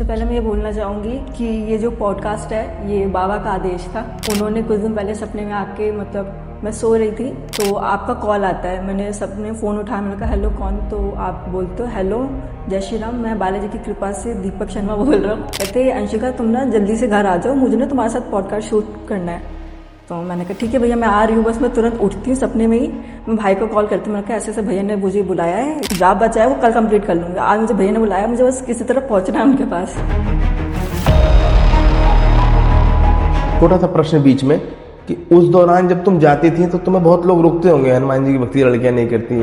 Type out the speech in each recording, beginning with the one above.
सबसे पहले मैं ये बोलना चाहूँगी कि ये जो पॉडकास्ट है ये बाबा का आदेश था। उन्होंने कुछ दिन पहले सपने में आके मैं सो रही थी तो आपका कॉल आता है। मैंने सपने फ़ोन उठाया, मैंने कहा हेलो कौन, तो आप बोलते हो हेलो जय श्री राम, मैं बालाजी की कृपा से दीपक शर्मा बोल रहा हूँ। कहते अंशिका तुम ना जल्दी से घर आ जाओ, मुझे ना तुम्हारे साथ पॉडकास्ट शूट करना है। तो मैंने कहा ठीक है भैया मैं आ रही हूँ। बस मैं तुरंत उठती हूँ, सपने में ही मैं भाई को कॉल करती हूँ। मैंने कहा ऐसे ऐसे भैया ने मुझे बुलाया है, जॉब बचा है वो कल कंप्लीट कर लूँगी। आज मुझे भैया ने बुलाया, मुझे बस किसी तरह पहुँचना है उनके पास। छोटा सा प्रश्न बीच में कि उस दौरान जब तुम जाती थी तो तुम्हें बहुत लोग रोकते होंगे, हनुमान जी की भक्ति लड़कियां नहीं करती।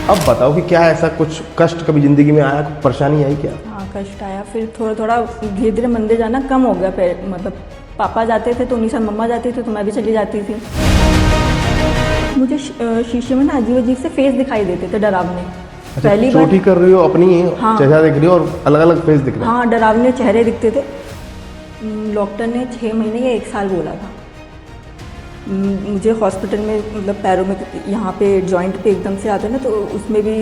अब बताओ कि क्या ऐसा कुछ कष्ट कभी जिंदगी में आया, कुछ परेशानी आई क्या? हाँ कष्ट आया, फिर थोड़ा थोड़ा धीरे धीरे मंदिर जाना कम हो गया। मतलब पापा जाते थे तो उन्हीं साथ मम्मा जाती थी तो मैं भी चली जाती थी। मुझे शीशे में ना अजीब अजीब से फेस दिखाई देते थे, डरावने। अच्छा, पहली बार चोटी कर रही हो अपनी, हाँ, चेहरा दिख रही हो और अलग अलग फेस दिख रहे हैं। हाँ डरावने चेहरे दिखते थे। डॉक्टर ने 6 महीने या 1 साल बोला था। मुझे हॉस्पिटल में मतलब पैरों में यहाँ पे जॉइंट पे एकदम से आते हैं ना, तो उसमें भी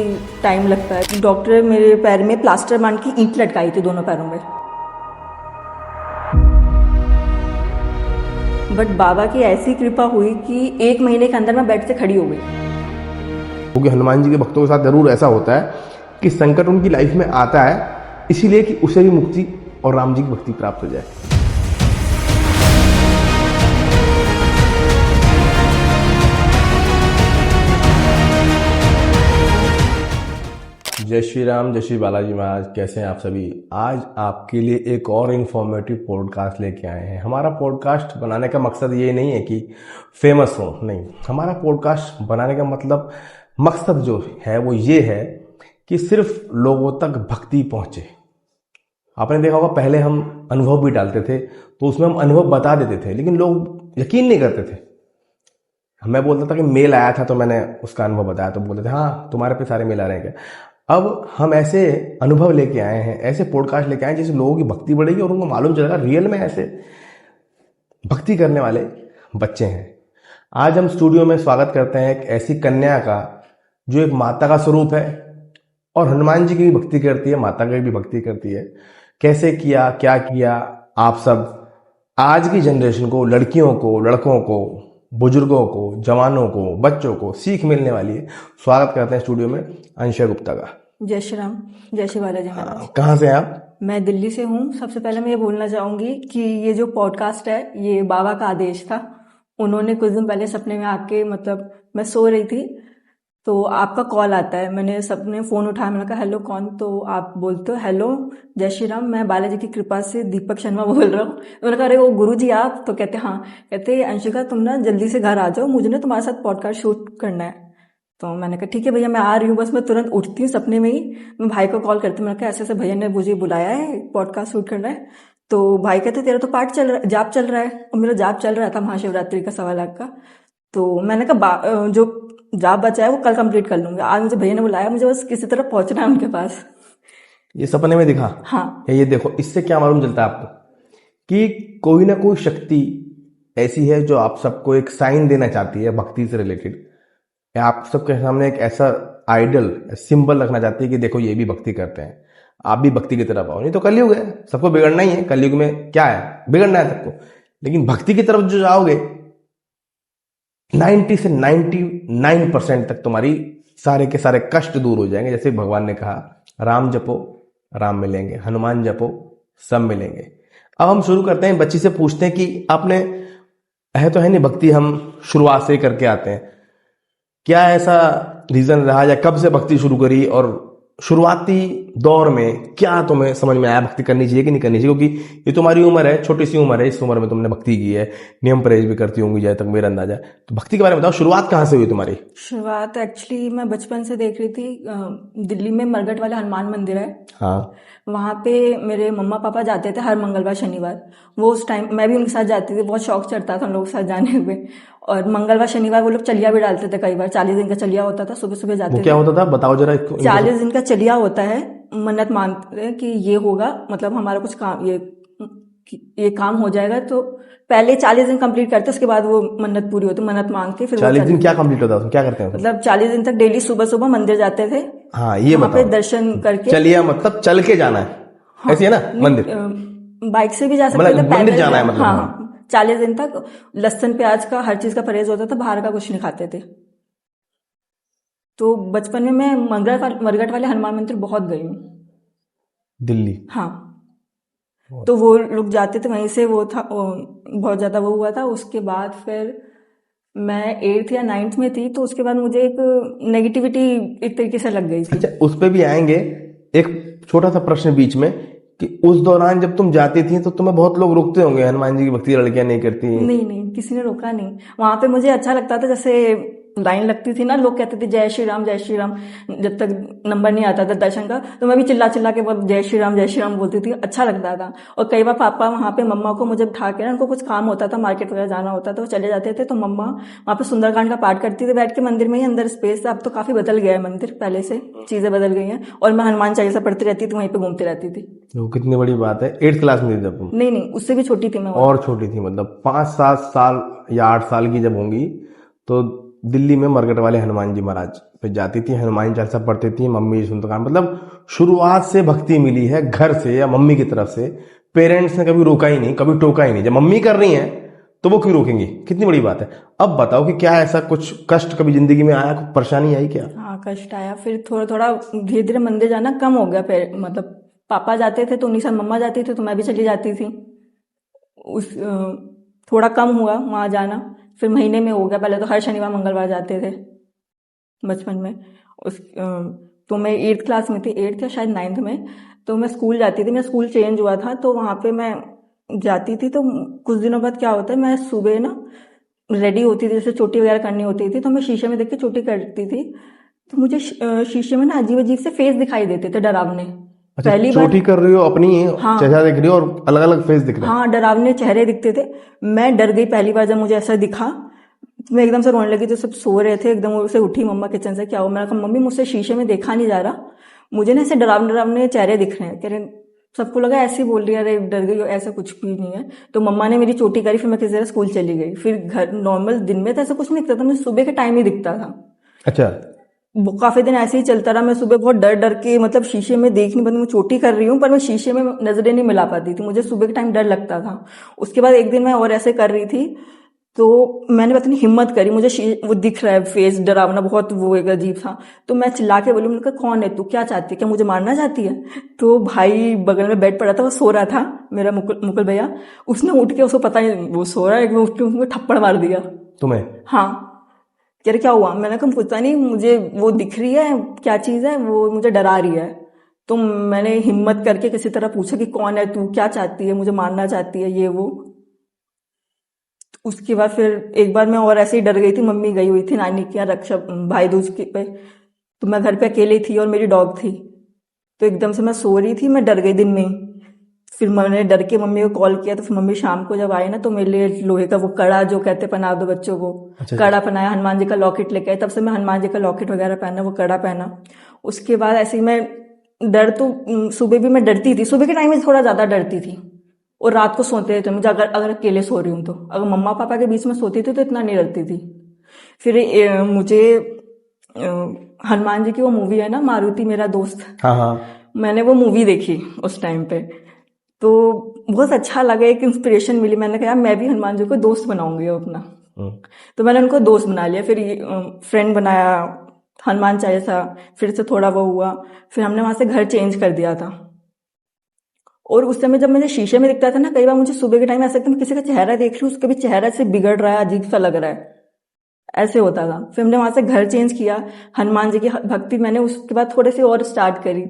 टाइम लगता है। डॉक्टर मेरे पैर में प्लास्टर बांध की ईंट लटकाई थी दोनों पैरों में। बट बाबा की ऐसी कृपा हुई कि 1 महीने के अंदर मैं बेड से खड़ी हो गई। क्योंकि हनुमान जी के भक्तों के साथ जरूर ऐसा होता है कि संकट उनकी लाइफ में आता है, इसीलिए कि उसे भी मुक्ति और राम जी की भक्ति प्राप्त हो जाए। जय श्री राम, जय श्री बालाजी महाराज। कैसे हैं आप सभी? आज आपके लिए एक और इन्फॉर्मेटिव पॉडकास्ट लेके आए हैं। हमारा पॉडकास्ट बनाने का मकसद ये नहीं है कि फेमस हो, नहीं। हमारा पॉडकास्ट बनाने का मकसद जो है वो ये है कि सिर्फ लोगों तक भक्ति पहुंचे। आपने देखा होगा पहले हम अनुभव भी डालते थे तो उसमें हम अनुभव बता देते थे, लेकिन लोग यकीन नहीं करते थे। मैं बोलता था कि मेल आया था तो मैंने उसका अनुभव बताया, तो बोलते थे हाँ तुम्हारे पे सारे मेल आ रहे हैं क्या। अब हम ऐसे अनुभव लेके आए हैं, ऐसे पॉडकास्ट लेके आए हैं जिससे लोगों की भक्ति बढ़ेगी और उनको मालूम चलेगा रियल में ऐसे भक्ति करने वाले बच्चे हैं। आज हम स्टूडियो में स्वागत करते हैं एक ऐसी कन्या का जो एक माता का स्वरूप है और हनुमान जी की भी भक्ति करती है, माता की भी भक्ति करती है। कैसे किया, क्या किया, आप सब आज की जनरेशन को, लड़कियों को, लड़कों को, बुजुर्गों को, जवानों को, बच्चों को सीख मिलने वाली है। स्वागत करते हैं स्टूडियो में अंशय गुप्ता का। जय श्री राम, जय श्री बालाजी महाराज। कहाँ से हैं आप? मैं दिल्ली से हूँ। सबसे पहले मैं ये बोलना चाहूँगी कि ये जो पॉडकास्ट है ये बाबा का आदेश था। उन्होंने कुछ दिन पहले सपने में आके मैं सो रही थी तो आपका कॉल आता है। मैंने सपने फ़ोन उठाया, मैंने कहा हेलो कौन, तो आप बोलते हो हेलो जय श्री राम, मैं बालाजी की कृपा से दीपक शर्मा बोल रहा हूँ। मैंने कहा अरे वो गुरुजी आप, तो कहते हाँ। कहते अंशिका तुम ना जल्दी से घर आ जाओ, मुझे ना तुम्हारे साथ पॉडकास्ट शूट करना है। तो मैंने कहा ठीक है भैया मैं आ रही हूँ। बस मैं तुरंत उठती हूँ, सपने में ही मैं भाई को कॉल करती हूँ। मैंने कहा ऐसे ऐसे भैया ने मुझे बुलाया है, पॉडकास्ट शूट करना है। तो भाई कहते तेरा तो पाठ चल रहा, जाप चल रहा है। और मेरा जाप चल रहा था महाशिवरात्रि का 1.25 लाख का। तो मैंने कहा जो जाप बचा है वो कल कंप्लीट कर लूंगी। आज मुझे भैया ने बुलाया, मुझे बस किसी तरह पहुंचना है उनके पास। ये सपने में दिखा? हाँ। ये देखो, इससे क्या मालूम चलता है आपको कि कोई ना कोई शक्ति ऐसी है जो आप सबको एक साइन देना चाहती है भक्ति से रिलेटेड, या आप सबके सामने एक ऐसा आइडल सिंबल रखना चाहती है कि देखो ये भी भक्ति करते हैं, आप भी भक्ति की तरफ आओ। नहीं तो कलयुग है, सबको बिगड़ना ही है। कलयुग में क्या है, बिगड़ना है सबको। लेकिन भक्ति की तरफ जो जाओगे 90 से 99% तक तुम्हारी सारे के सारे कष्ट दूर हो जाएंगे। जैसे भगवान ने कहा राम जपो राम मिलेंगे, हनुमान जपो सब मिलेंगे। अब हम शुरू करते हैं, बच्ची से पूछते हैं कि आपने है तो है नहीं भक्ति, हम शुरुआत से करके आते हैं, क्या ऐसा रीजन रहा या कब से भक्ति शुरू करी और शुरुआती दौर में क्या तुम्हें समझ में आया भक्ति करनी चाहिए कि नहीं करनी चाहिए? क्योंकि ये तुम्हारी उम्र है, छोटी सी उम्र है, इस उम्र में तुमने भक्ति की है, नियम परहेज भी करती होंगी जहाँ तक मेरा अंदाजा है। तो भक्ति के बारे में बताओ, शुरुआत कहाँ से हुई तुम्हारी? शुरुआत एक्चुअली मैं बचपन से देख रही थी। दिल्ली में मरघट वाला हनुमान मंदिर है, हाँ, वहाँ पे मेरे मम्मा पापा जाते थे हर मंगलवार शनिवार। वो उस टाइम मैं भी उनके साथ जाती थी, बहुत शौक चढ़ता था उन लोगों के साथ जाने में। और मंगलवार शनिवार वो लोग चलिया भी डालते थे, कई बार 40 दिन का चलिया होता था, सुबह सुबह जाते थे। वो क्या होता था बताओ जरा। 40 दिन का चलिया होता है, मन्नत मांगते हैं कि ये होगा, मतलब हमारा कुछ काम, ये काम हो जाएगा। तो पहले 40 दिन कंप्लीट करते, उसके बाद वो मन्नत पूरी होती, मन्नत मांग के फिर 40 दिन क्या कंप्लीट होता था, क्या करते हैं? मतलब 40 दिन तक डेली सुबह सुबह मंदिर जाते थे। हाँ ये वहाँ पे बताओ। दर्शन करके। चलिए मतलब चल के जाना है? हाँ, ऐसी है ना मंदिर? बाइक से भी जा सकते थे, मतलब मंदिर पैदल जाना है जा, मतलब? हाँ। हाँ 40 दिन तक लहसुन प्याज का हर चीज का परहेज होता था, बाहर का कुछ नहीं खाते थे। तो बचपन में मैं मरघट वाले हनुमान मंदिर बहुत गई हूँ। दिल्ली? हाँ, तो वो लोग जाते थे वहीं से, वो था बहुत ज्यादा वो हुआ था। उसके बाद फिर मैं 8th या 9th में थी, तो उसके बाद मुझे एक नेगेटिविटी एक तरीके से लग गई थी। अच्छा, उस पे भी आएंगे। एक छोटा सा प्रश्न बीच में, कि उस दौरान जब तुम जाती थी तो तुम्हें बहुत लोग रोकते होंगे, हनुमान जी की भक्ति लड़कियां नहीं करती। नहीं नहीं, किसी ने रोका नहीं। वहां पे मुझे अच्छा लगता था, जैसे लाइन लगती थी ना, लोग कहते थे जय श्री राम जय श्री राम, जब तक नंबर नहीं आता था दर्शन का, तो मैं भी चिल्ला चिल्ला के बहुत जय श्री राम बोलती थी, अच्छा लगता था। और कई बार पापा वहां पे मम्मा को मुझे बिठा के ना, उनको कुछ काम होता था, मार्केट वगैरह जाना होता था, वो चले जाते थे, तो मम्मा वहां पे सुंदरकांड का पाठ करती थी बैठ के मंदिर में ही, अंदर स्पेस। अब तो काफी बदल गया है मंदिर, पहले से चीजें बदल गई हैं, और मैं हनुमान चालीसा पढ़ती रहती थी, वहीं पे घूमती रहती थी। तो कितनी बड़ी बात है, 8th क्लास में थी जब तुम? नहीं नहीं, उससे भी छोटी थी मैं और छोटी थी, मतलब 5-7 साल या 8 साल की जब होंगी, तो दिल्ली में मरकट वाले हनुमान जी महाराज पे जाती थी, हनुमान चालीसा पढ़ती थी, मम्मी सुंदरकांड। मतलब शुरुआत से भक्ति मिली है घर से या मम्मी की तरफ से। पेरेंट्स ने कभी रोका ही नहीं, कभी टोका ही नहीं। जब मम्मी कर रही हैं तो वो क्यों रोकेंगी? कितनी बड़ी बात है। अब बताओ कि क्या ऐसा कुछ कष्ट कभी जिंदगी में आया, कुछ परेशानी आई क्या? हाँ, कष्ट आया। फिर थोड़ा थोड़ा धीरे धीरे मंदिर जाना कम हो गया। फिर मतलब पापा जाते थे तो उन्हीं साथ मम्मा जाती थी, तो मैं भी चली जाती थी। थोड़ा कम हुआ वहाँ जाना। फिर महीने में हो गया, पहले तो हर शनिवार मंगलवार जाते थे बचपन में। तो मैं 8th क्लास में थी, 8th या शायद 9th में, तो मैं स्कूल जाती थी। मेरा स्कूल चेंज हुआ था, तो वहाँ पे मैं जाती थी। तो कुछ दिनों बाद क्या होता है, मैं सुबह ना रेडी होती थी, जैसे चोटी वगैरह करनी होती थी, तो मैं शीशे में देख के चोटी करती थी। तो मुझे शीशे में ना अजीब अजीब से फेस दिखाई देते थे, डरावने। अच्छा, पहली बार, चोटी कर रही हो अपनी, चेहरा हाँ दिख रही हो और अलग अलग फेस दिख रहा है? हाँ, डरावने चेहरे दिखते थे। मैं डर गई पहली बार जब मुझे ऐसा दिखा। मैं एकदम से रोने लगी, तो सब सो रहे थे। एकदम से उठी मम्मा किचन से, क्या हुआ? मैंने कहा मम्मी मुझसे शीशे में देखा नहीं जा रहा, मुझे ना ऐसे डरावने डरावने चेहरे दिख रहे हैं। कह रहे, सबको लगा ऐसे ही बोल रही है, अरे डर गई हो, ऐसा कुछ भी नहीं है। तो मम्मा ने मेरी चोटी करी, फिर मैं किसी तरह स्कूल चली गई। फिर घर नॉर्मल दिन में तो ऐसा कुछ नहीं दिखता था, मुझे सुबह के टाइम ही दिखता था। अच्छा। वो काफी दिन ऐसे ही चलता रहा। मैं सुबह बहुत डर डर के, मतलब शीशे में देख नहीं पाती, मैं चोटी कर रही हूँ पर मैं शीशे में नजरें नहीं मिला पाती थी, मुझे सुबह के टाइम डर लगता था। उसके बाद एक दिन मैं और ऐसे कर रही थी, तो मैंने पता नहीं हिम्मत करी, मुझे वो दिख रहा है फेस डरावना बहुत, वो एक अजीब था। तो मैं चिल्ला के बोली, मैंने कहा कौन है तू, क्या चाहती है, क्या मुझे मारना चाहती है? तो भाई बगल में बेड पड़ा था, वो सो रहा था, मेरा मुकुल भैया। उसने उठ के, उसको पता नहीं वो सो रहा है, एक उठ के उसको थप्पड़ मार दिया। तुम्हें? हाँ। कह रहे क्या हुआ? मैंने कहा पता नहीं, मुझे वो दिख रही है, क्या चीज है वो, मुझे डरा रही है। तो मैंने हिम्मत करके किसी तरह पूछा कि कौन है तू, क्या चाहती है, मुझे मारना चाहती है, ये वो। उसके बाद फिर एक बार मैं और ऐसे ही डर गई थी। मम्मी गई हुई थी नानी के यहाँ रक्षा भाई दूज के पे, तो मैं घर पे अकेली थी और मेरी डॉग थी। तो एकदम से मैं सो रही थी, मैं डर गई दिन में ही। फिर मैंने डर के मम्मी को कॉल किया, तो फिर मम्मी शाम को जब आए ना, तो मेरे लिए लोहे का वो कड़ा जो कहते पहना दो बच्चों को, अच्छा कड़ा पहनाया, हनुमान जी का लॉकेट लेके आए। तब से मैं हनुमान जी का लॉकेट वगैरह पहना, वो कड़ा पहना। उसके बाद ऐसे ही मैं डर तो सुबह भी मैं डरती थी, सुबह के टाइम में थोड़ा ज्यादा डरती थी। और रात को सोते थे मुझे, अगर अगर अकेले सो रही हूँ तो, अगर मम्मा पापा के बीच में सोती थी तो इतना नहीं डरती थी। फिर मुझे हनुमान जी की वो मूवी है ना, मारुति मेरा दोस्त, हाँ हाँ। मैंने वो मूवी देखी उस टाइम पे, तो बहुत अच्छा लगा, एक इंस्पिरेशन मिली। मैंने कहा यार मैं भी हनुमान जी को दोस्त बनाऊंगी अपना। तो मैंने उनको दोस्त बना लिया, फिर फ्रेंड बनाया, हनुमान चालीसा फिर से थोड़ा वो हुआ। फिर हमने वहां से घर चेंज कर दिया था। और उस समय जब मुझे शीशे में दिखता था ना, कई बार मुझे सुबह के टाइम ऐसा लगता मैं किसी का चेहरा देख रही हूँ, उसका भी चेहरा से बिगड़ रहा है, अजीब सा लग रहा है, ऐसे होता था। फिर हमने वहां से घर चेंज किया। हनुमान जी की भक्ति मैंने उसके बाद थोड़े से और स्टार्ट करी।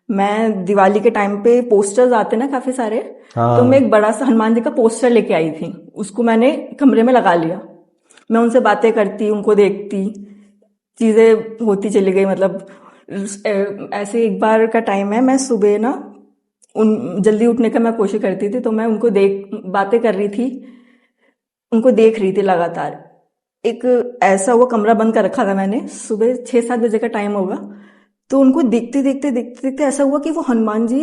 मैं दिवाली के टाइम पे पोस्टर्स आते ना काफी सारे, तो मैं हाँ। एक बड़ा सा हनुमान जी का पोस्टर लेके आई थी, उसको मैंने कमरे में लगा लिया। मैं उनसे बातें करती, उनको देखती, चीजें होती चली गई। मतलब ऐसे एक बार का टाइम है, मैं सुबह ना उन जल्दी उठने का मैं कोशिश करती थी, तो मैं उनको देख बातें कर रही थी, उनको देख रही थी लगातार। एक ऐसा हुआ, कमरा बंद कर रखा था मैंने, सुबह 6-7 बजे का टाइम होगा, तो उनको देखते देखते देखते देखते ऐसा हुआ कि वो हनुमान जी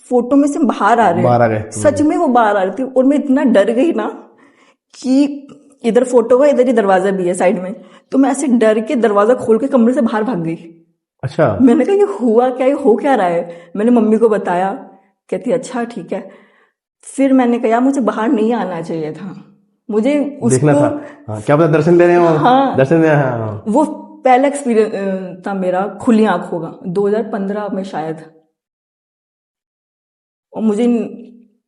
फोटो में से बाहर आ रहे बाहर आ हैं। गए? सच में वो बाहर आ रही थी, और मैं इतना डर गई ना कि इधर फोटो है, इधर ही दरवाजा भी है साइड में, तो मैं ऐसे डर के दरवाजा खोल के कमरे से बाहर भाग गई। अच्छा। मैंने कहा ये हुआ क्या, ये हो क्या रहा है? मैंने मम्मी को बताया, कहती अच्छा ठीक है। फिर मैंने कहा मुझे बाहर नहीं आना चाहिए था, मुझे देखना उसको। था। हाँ, क्या पता दर्शन दे रहे हो। हाँ, दर्शन दे, हाँ हाँ। वो पहला एक्सपीरियंस था मेरा खुली आंखों का, 2015 में शायद। और मुझे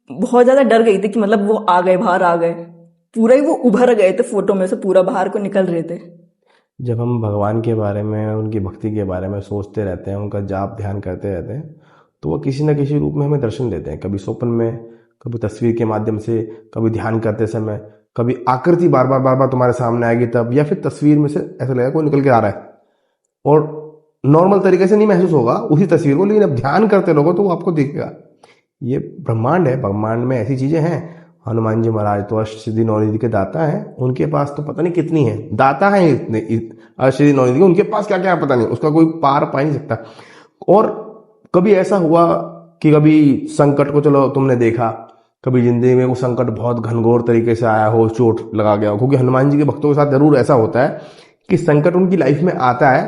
बहुत ज्यादा डर गई थी कि मतलब वो आ गए, बाहर आ गए, पूरा ही वो उभर गए थे फोटो में से, पूरा बाहर को निकल रहे थे। जब हम भगवान के बारे में, उनकी भक्ति के बारे में सोचते रहते हैं, उनका जाप ध्यान करते रहते हैं, तो वो किसी न किसी रूप में हमें दर्शन देते हैं। कभी स्वप्न में, कभी तस्वीर के माध्यम से, कभी ध्यान करते समय, कभी आकृति बार बार तुम्हारे सामने आएगी तब, या फिर तस्वीर में से ऐसा लगेगा कोई निकल के आ रहा है। और नॉर्मल तरीके से नहीं महसूस होगा उसी तस्वीर को, लेकिन अब ध्यान करते रहोगे तो वो आपको दिखेगा। ये ब्रह्मांड है, ब्रह्मांड में ऐसी चीजें हैं। हनुमान जी महाराज तो अष्टसिद्धि नौनिधि के दाता हैं, उनके पास तो पता नहीं कितनी है, दाता है इतने अष्टसिद्धि नौनिधि के, उनके पास क्या क्या है पता नहीं, उसका कोई पार पा नहीं सकता। और कभी ऐसा हुआ कि कभी संकट को, चलो तुमने देखा, कभी जिंदगी में वो संकट बहुत घनघोर तरीके से आया हो, चोट लगा गया हो, क्योंकि हनुमान जी के भक्तों के साथ जरूर ऐसा होता है कि संकट उनकी लाइफ में आता है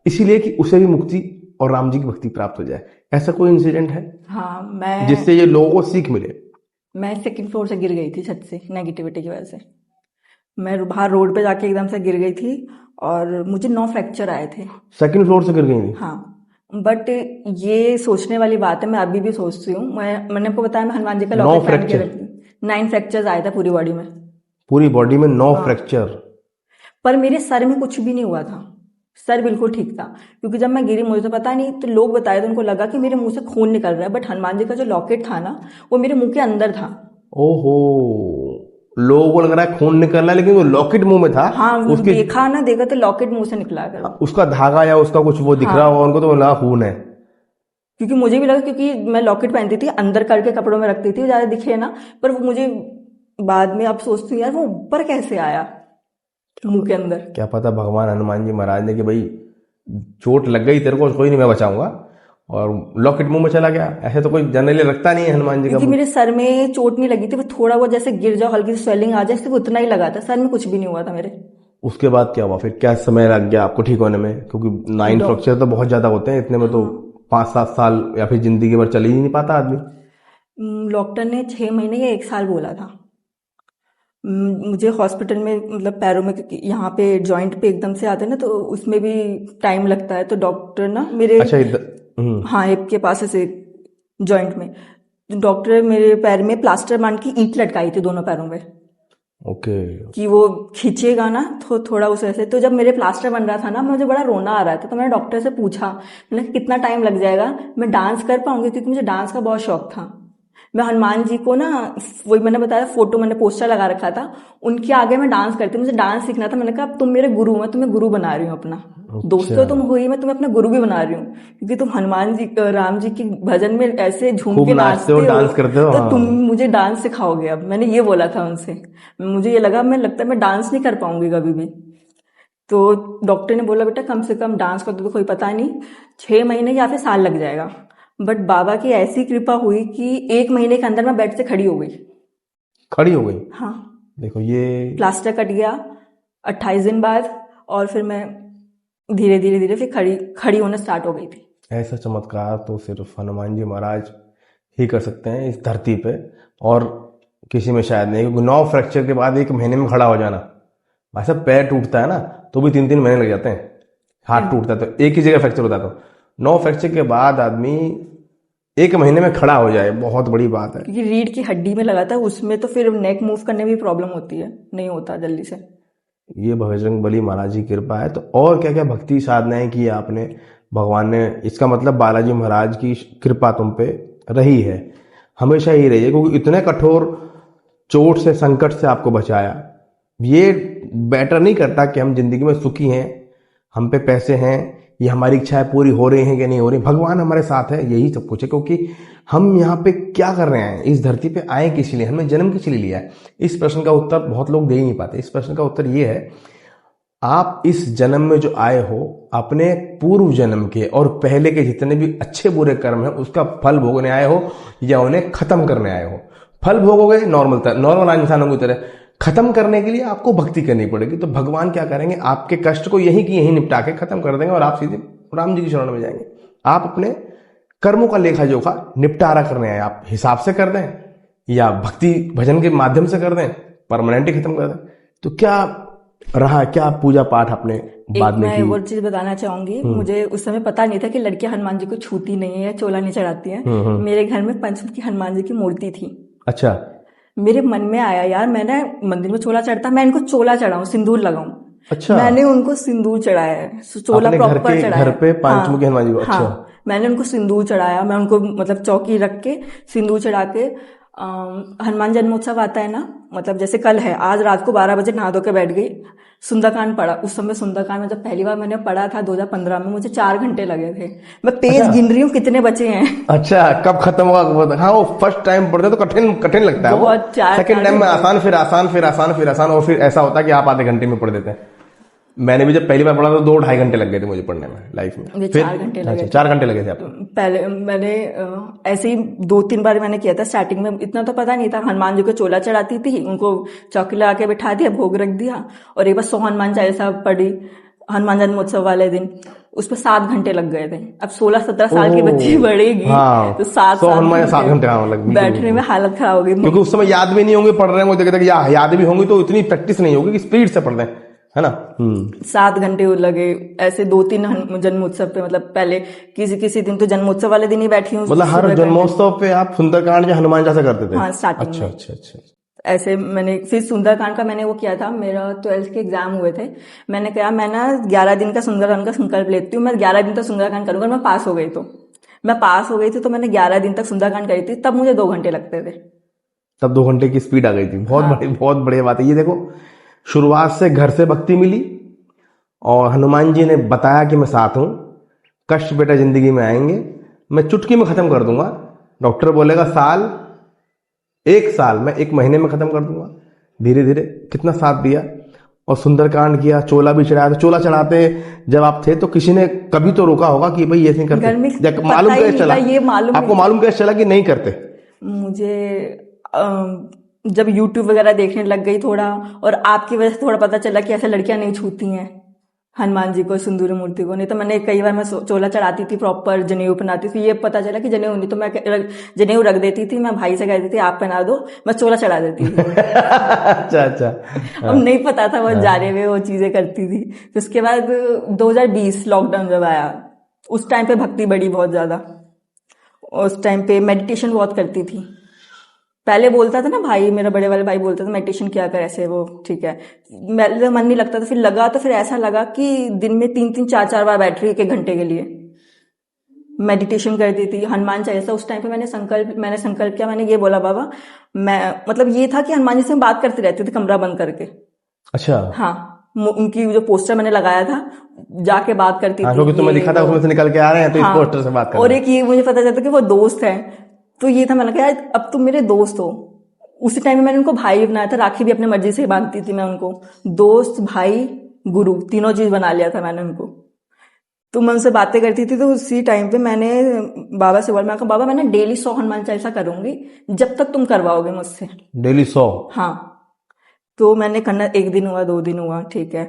इसीलिए कि उसे भी मुक्ति और राम जी की भक्ति प्राप्त हो जाए। ऐसा कोई इंसिडेंट है हाँ, मैं जिससे ये लोगों को सीख मिले? मैं सेकंड फ्लोर से गिर गई थी, छत से, नेगेटिविटी की वजह से। मैं बाहर रोड पे जाके एकदम से गिर गई थी और मुझे 9 फ्रैक्चर आए थे। सेकंड फ्लोर से गिर गई थी? हाँ, बट ये सोचने वाली बात है, मैं अभी भी सोचती हूँ। मैंने आपको बताया मैं हनुमान जी का 9 लॉकेट पहन के फ्रैक्चर? रखती हूँ। 9 फ्रैक्चर्स आए थे पूरी बॉडी में। पूरी बॉडी में 9 हाँ, फ्रैक्चर? पर मेरे सर में कुछ भी नहीं हुआ था, सर बिल्कुल ठीक था। क्योंकि जब मैं गिरी, मुझे तो पता नहीं, तो लोग बताए तो उनको लगा कि मेरे मुंह से खून निकल रहा है, बट हनुमान जी का जो लॉकेट था ना, वो मेरे मुंह के अंदर था। ओहो, लोगों को लग रहा है खून निकल रहा है, लेकिन वो लॉकेट मुंह में था। हाँ, उसके देखा ना, देखा तो लॉकेट मुंह से निकला कर। उसका धागा या उसका कुछ वो दिख रहा हाँ, होगा उनको, तो लगा खून है। क्योंकि मुझे भी लगा, क्योंकि मैं लॉकेट पहनती थी, अंदर करके कपड़ों में रखती थी, ज्यादा दिखे ना। पर वो मुझे बाद में अब सोचती हूँ यार, वो ऊपर कैसे आया मुंह के अंदर। क्या पता भगवान हनुमान जी महाराज ने कि भाई चोट लग गई तेरे को, कोई नहीं, मैं बचाऊंगा, और लॉकेट मुंह में चला गया। ऐसे तो कोई जनरली रखता नहीं है हनुमान जी का क्योंकि मुंह। मेरे सर में चोट नहीं लगी थी, वो थोड़ा बहुत जैसे गिर जाओ, हल्की सी स्वेलिंग आ जाए, सिर्फ उतना ही लगा था, सर में कुछ भी नहीं हुआ था मेरे। उसके बाद क्या हुआ फिर? क्या समय लग गया आपको ठीक होने में? क्योंकि 9 डॉ फ्रैक्चर तो बहुत ज्यादा होते हैं, इतने में तो हाँ, 5-7 साल या फिर जिंदगी भर चल ही नहीं पाता आदमी। डॉक्टर ने 6 महीने या 1 साल बोला था। मुझे हॉस्पिटल में, मतलब पैरों में, क्योंकि यहाँ पे जॉइंट पे एकदम से आते हैं ना, तो उसमें भी टाइम लगता है। तो डॉक्टर ना मेरे, अच्छा हाँ, हिप के पास ऐसे जॉइंट में, डॉक्टर मेरे पैर में प्लास्टर बांध की ईंट लटकाई थी दोनों पैरों में, ओके। कि वो खींचेगा ना तो थोड़ा उस वजह से। तो जब मेरे प्लास्टर बन रहा था ना, मुझे बड़ा रोना आ रहा था, तो मैंने डॉक्टर से पूछा, मैंने कहा, कितना टाइम लग जाएगा, मैं डांस कर पाऊंगी, क्योंकि मुझे डांस का बहुत शौक था। मैं हनुमान जी को ना, वही मैंने बताया, फोटो मैंने पोस्टर लगा रखा था, उनके आगे मैं डांस करती, मुझे डांस सीखना था। मैंने कहा अब तुम मेरे गुरु, मैं तुम्हें गुरु बना रही हूँ अपना। दोस्त अच्छा, तो तुम हो ही, मैं तुम्हें अपना गुरु भी बना रही हूँ, क्योंकि तुम हनुमान जी, राम जी की भजन में ऐसे झूम खूब के नाचते हो, नाचते हो, डांस करते हो, तो तुम हाँ। मुझे डांस सिखाओगे। अब मैंने ये बोला था उनसे। मुझे ये लगा, मैं लगता है मैं डांस नहीं कर पाऊंगी कभी भी। तो डॉक्टर ने बोला बेटा कम से कम डांस का तो कोई पता नहीं, 6 महीने या फिर साल लग जाएगा। बट बाबा की ऐसी कृपा हुई कि 1 महीने के अंदर मैं बेड से खड़ी हो गई। खड़ी हो गई? हाँ, देखो ये, प्लास्टर कट गया 28 दिन बाद, और फिर मैं धीरे धीरे धीरे फिर खड़ी खड़ी होना स्टार्ट हो गई थी। ऐसा चमत्कार तो सिर्फ हनुमान जी महाराज ही कर सकते हैं इस धरती पे, और किसी में शायद नहीं। क्योंकि 9 फ्रैक्चर के बाद 1 महीने में खड़ा हो जाना, भाई साहब पैर टूटता है ना तो भी 3-3 महीने लग जाते हैं। हाथ टूटता है तो एक ही जगह फ्रैक्चर होता है, तो 9 फ्रैक्चर के बाद आदमी 1 महीने में खड़ा हो जाए, बहुत बड़ी बात है। क्योंकि रीढ़ की हड्डी में लगा था उसमें, तो फिर नेक मूव करने में भी प्रॉब्लम होती है, नहीं होता जल्दी से। ये बजरंग बली महाराज की कृपा है। तो और क्या क्या भक्ति साधनाएं की आपने भगवान ने? इसका मतलब बालाजी महाराज की कृपा तुम पे रही है, हमेशा ही रही है, क्योंकि इतने कठोर चोट से, संकट से आपको बचाया। ये बेटर नहीं करता कि हम जिंदगी में सुखी हैं, हम पे पैसे हैं, ये हमारी इच्छाएं पूरी हो रही हैं कि नहीं हो रही। भगवान हमारे साथ है, यही सब कुछ है। क्योंकि हम यहाँ पे क्या कर रहे हैं, इस धरती पे आए किस लिए, हमने जन्म किस लिए लिया है? इस प्रश्न का उत्तर बहुत लोग दे ही नहीं पाते। इस प्रश्न का उत्तर ये है, आप इस जन्म में जो आए हो, अपने पूर्व जन्म के और पहले के जितने भी अच्छे बुरे कर्म हैं उसका फल भोगने आए हो, या उन्हें खत्म करने आए हो। फल भोगोगे नॉर्मल इंसानों की तरह, खत्म करने के लिए आपको भक्ति करनी पड़ेगी। तो भगवान क्या करेंगे, आपके कष्ट को यहीं की यहीं निपटा के खत्म कर देंगे, और आप सीधे राम जी की शरण में जाएंगे। आप अपने कर्मों का लेखा जोखा निपटारा करने आए, आप हिसाब से कर दें या भक्ति भजन के माध्यम से कर दें, परमानेंट ही खत्म कर दें, तो क्या रहा, क्या पूजा पाठ आपने बाद में मैं की? वो चीज बताना चाहूंगी, मुझे उस समय पता नहीं था कि लड़कियां हनुमान जी को छूती नहीं है, चोला नहीं चढ़ाती हैं। मेरे घर में पंचमुखी हनुमान जी की मूर्ति थी। अच्छा। मेरे मन में आया यार मैंने मंदिर में चोला चढ़ता, मैं इनको चोला चढ़ाऊं, सिंदूर लगाऊं। अच्छा, मैंने उनको सिंदूर चढ़ाया है, चोला अपने प्रॉपर चढ़ाया घर है। पे पंचमुखी हाँ हनुमान जी को? अच्छा। हाँ, मैंने उनको सिंदूर चढ़ाया, मैं उनको मतलब चौकी रख के सिंदूर चढ़ा के हनुमान जन्मोत्सव आता है ना, मतलब जैसे कल है, आज रात को 12 बजे नहा धो के बैठ गई, सुंदरकांड पढ़ा। उस समय सुंदरकांड में जब पहली बार मैंने पढ़ा था 2015 में, मुझे 4 घंटे लगे थे। मैं पेज अच्छा। गिन रही हूँ कितने बचे हैं। अच्छा, कब खत्म होगा? हाँ, वो फर्स्ट टाइम पढ़ते तो कठिन कठिन लगता है वो। बहुत, 4 सेकंड टाइम में आसान, फिर आसान, फिर आसान, फिर आसान, और फिर ऐसा होता है कि आप आधे घंटे में पढ़ देते हैं। मैंने भी जब पहली बार पढ़ा तो 2-2.5 घंटे लग गए थे मुझे पढ़ने में, लाइफ में। मुझे फिर 4 घंटे लगे अच्छा, थे। 4 घंटे लगे थे आपको? पहले मैंने ऐसे ही 2-3 बार मैंने किया था। स्टार्टिंग में इतना तो पता नहीं था। हनुमान जी को चोला चढ़ाती थी, उनको चौकी लगा के बिठा दिया, भोग रख दिया, और एक बार 100 हनुमान चालीसा पढ़ी हनुमान जन्मोत्सव वाले दिन। उस पर 7 घंटे लग गए थे। अब 16-17 साल की बच्ची बढ़ेगी हाँ, तो 7 घंटे, हाँ, बैठने में हालत खराब हो गई, क्योंकि उस समय याद भी नहीं होंगे पढ़ रहे हैं वो, देखे या याद भी होंगी तो इतनी प्रैक्टिस नहीं होगी कि स्पीड से पढ़ रहे हैं, है ना। 7 घंटे लगे ऐसे 2-3 जन्मोत्सव पे। मतलब पहले किसी दिन तो जन्मोत्सव वाले दिन ही बैठी हूँ। मतलब हर जन्मोत्सव पे आप सुंदरकांड या हनुमान चालीसा करते थे? हाँ, स्टार्टिंग अच्छा में। अच्छा अच्छा। ऐसे मैंने फिर सुंदरकांड का मैंने वो किया था, मेरा 12th के एग्जाम हुए थे। मैंने कहा मैं ना 11 दिन का सुंदरकांड का संकल्प लेती हूँ, मैं 11 दिन तक सुंदरकांड करूंगा। मैं पास हो गई तो मैंने 11 दिन तक सुंदरकांड करी थी। तब मुझे 2 घंटे लगते थे। तब 2 घंटे की स्पीड आ गई थी। बहुत हाँ। बड़ी, बहुत बढ़िया बात है ये। देखो, शुरुआत से घर से भक्ति मिली और हनुमान जी ने बताया कि मैं साथ हूं, कष्ट बेटा जिंदगी में आएंगे, मैं चुटकी में खत्म कर दूंगा। डॉक्टर बोलेगा साल, 1 साल, मैं 1 महीने में खत्म कर दूंगा। धीरे धीरे कितना साथ दिया और सुंदरकांड किया, चोला भी चढ़ाया। तो चोला चढ़ाते जब आप थे तो किसी ने कभी तो रोका होगा कि भाई ऐसे नहीं घर में करते? पता मालूम ही कैसे नहीं चला? था, ये मालूम आपको नहीं था। मालूम कैसे चला कि नहीं करते? मुझे जब YouTube वगैरह देखने लग गई थोड़ा, और आपकी वजह से थोड़ा पता चला कि ऐसे लड़कियां नहीं छूती हैं हनुमान जी को, सिंदूरी मूर्ति को। नहीं तो मैंने कई बार मैं चोला चढ़ाती थी, प्रॉपर जनेऊ पहनाती थी। ये पता चला कि जनेऊ नहीं, तो मैं जनेऊ रख देती थी। मैं भाई से कहती थी आप पहना दो, मैं चोला चढ़ा देती थी। अच्छा अच्छा। अब नहीं पता था, वो जाने में वो चीजें करती थी। तो उसके बाद 2020 लॉकडाउन जब आया, उस टाइम पे भक्ति बढ़ी बहुत ज्यादा। उस टाइम पे मेडिटेशन बहुत करती थी। पहले बोलता था ना भाई, मेरा बड़े वाले भाई बोलता था मेडिटेशन किया कर, ऐसे वो ठीक है। मेरा मन नहीं लगता था, फिर लगा तो फिर ऐसा लगा कि दिन में 3-3 4-4 बार बैठ रही 1 घंटे के लिए मेडिटेशन करती थी। हनुमान चालीसा उस टाइम पे मैंने संकल्प किया। मैंने ये बोला बाबा, मैं मतलब ये था कि हनुमान जी से हम बात करते रहते थे कमरा बंद करके। अच्छा। हाँ, उनकी जो पोस्टर मैंने लगाया था, जाके बात करती हाँ, थी। क्योंकि तुम्हें दिखा था उसमें से निकल के आ रहे हैं तो इस पोस्टर से बात कर और रहे हैं। एक ये मुझे पता चलता कि वो दोस्त है, तो ये था, मैंने कहा यार अब तुम मेरे दोस्त हो। उसी टाइम में मैंने उनको भाई बनाया था, राखी भी अपनी मर्जी से बांधती थी मैं उनको। दोस्त, भाई, गुरु, तीनों चीज बना लिया था मैंने उनको। तो मैं उनसे बातें करती थी। तो उसी टाइम पे मैंने बाबा से बोला, मैं कहा बाबा मैं डेली 100 हनुमान चालीसा करूंगी जब तक तुम करवाओगे मुझसे। डेली 100? हाँ। तो मैंने करना, 1 दिन हुआ, 2 दिन हुआ, ठीक है।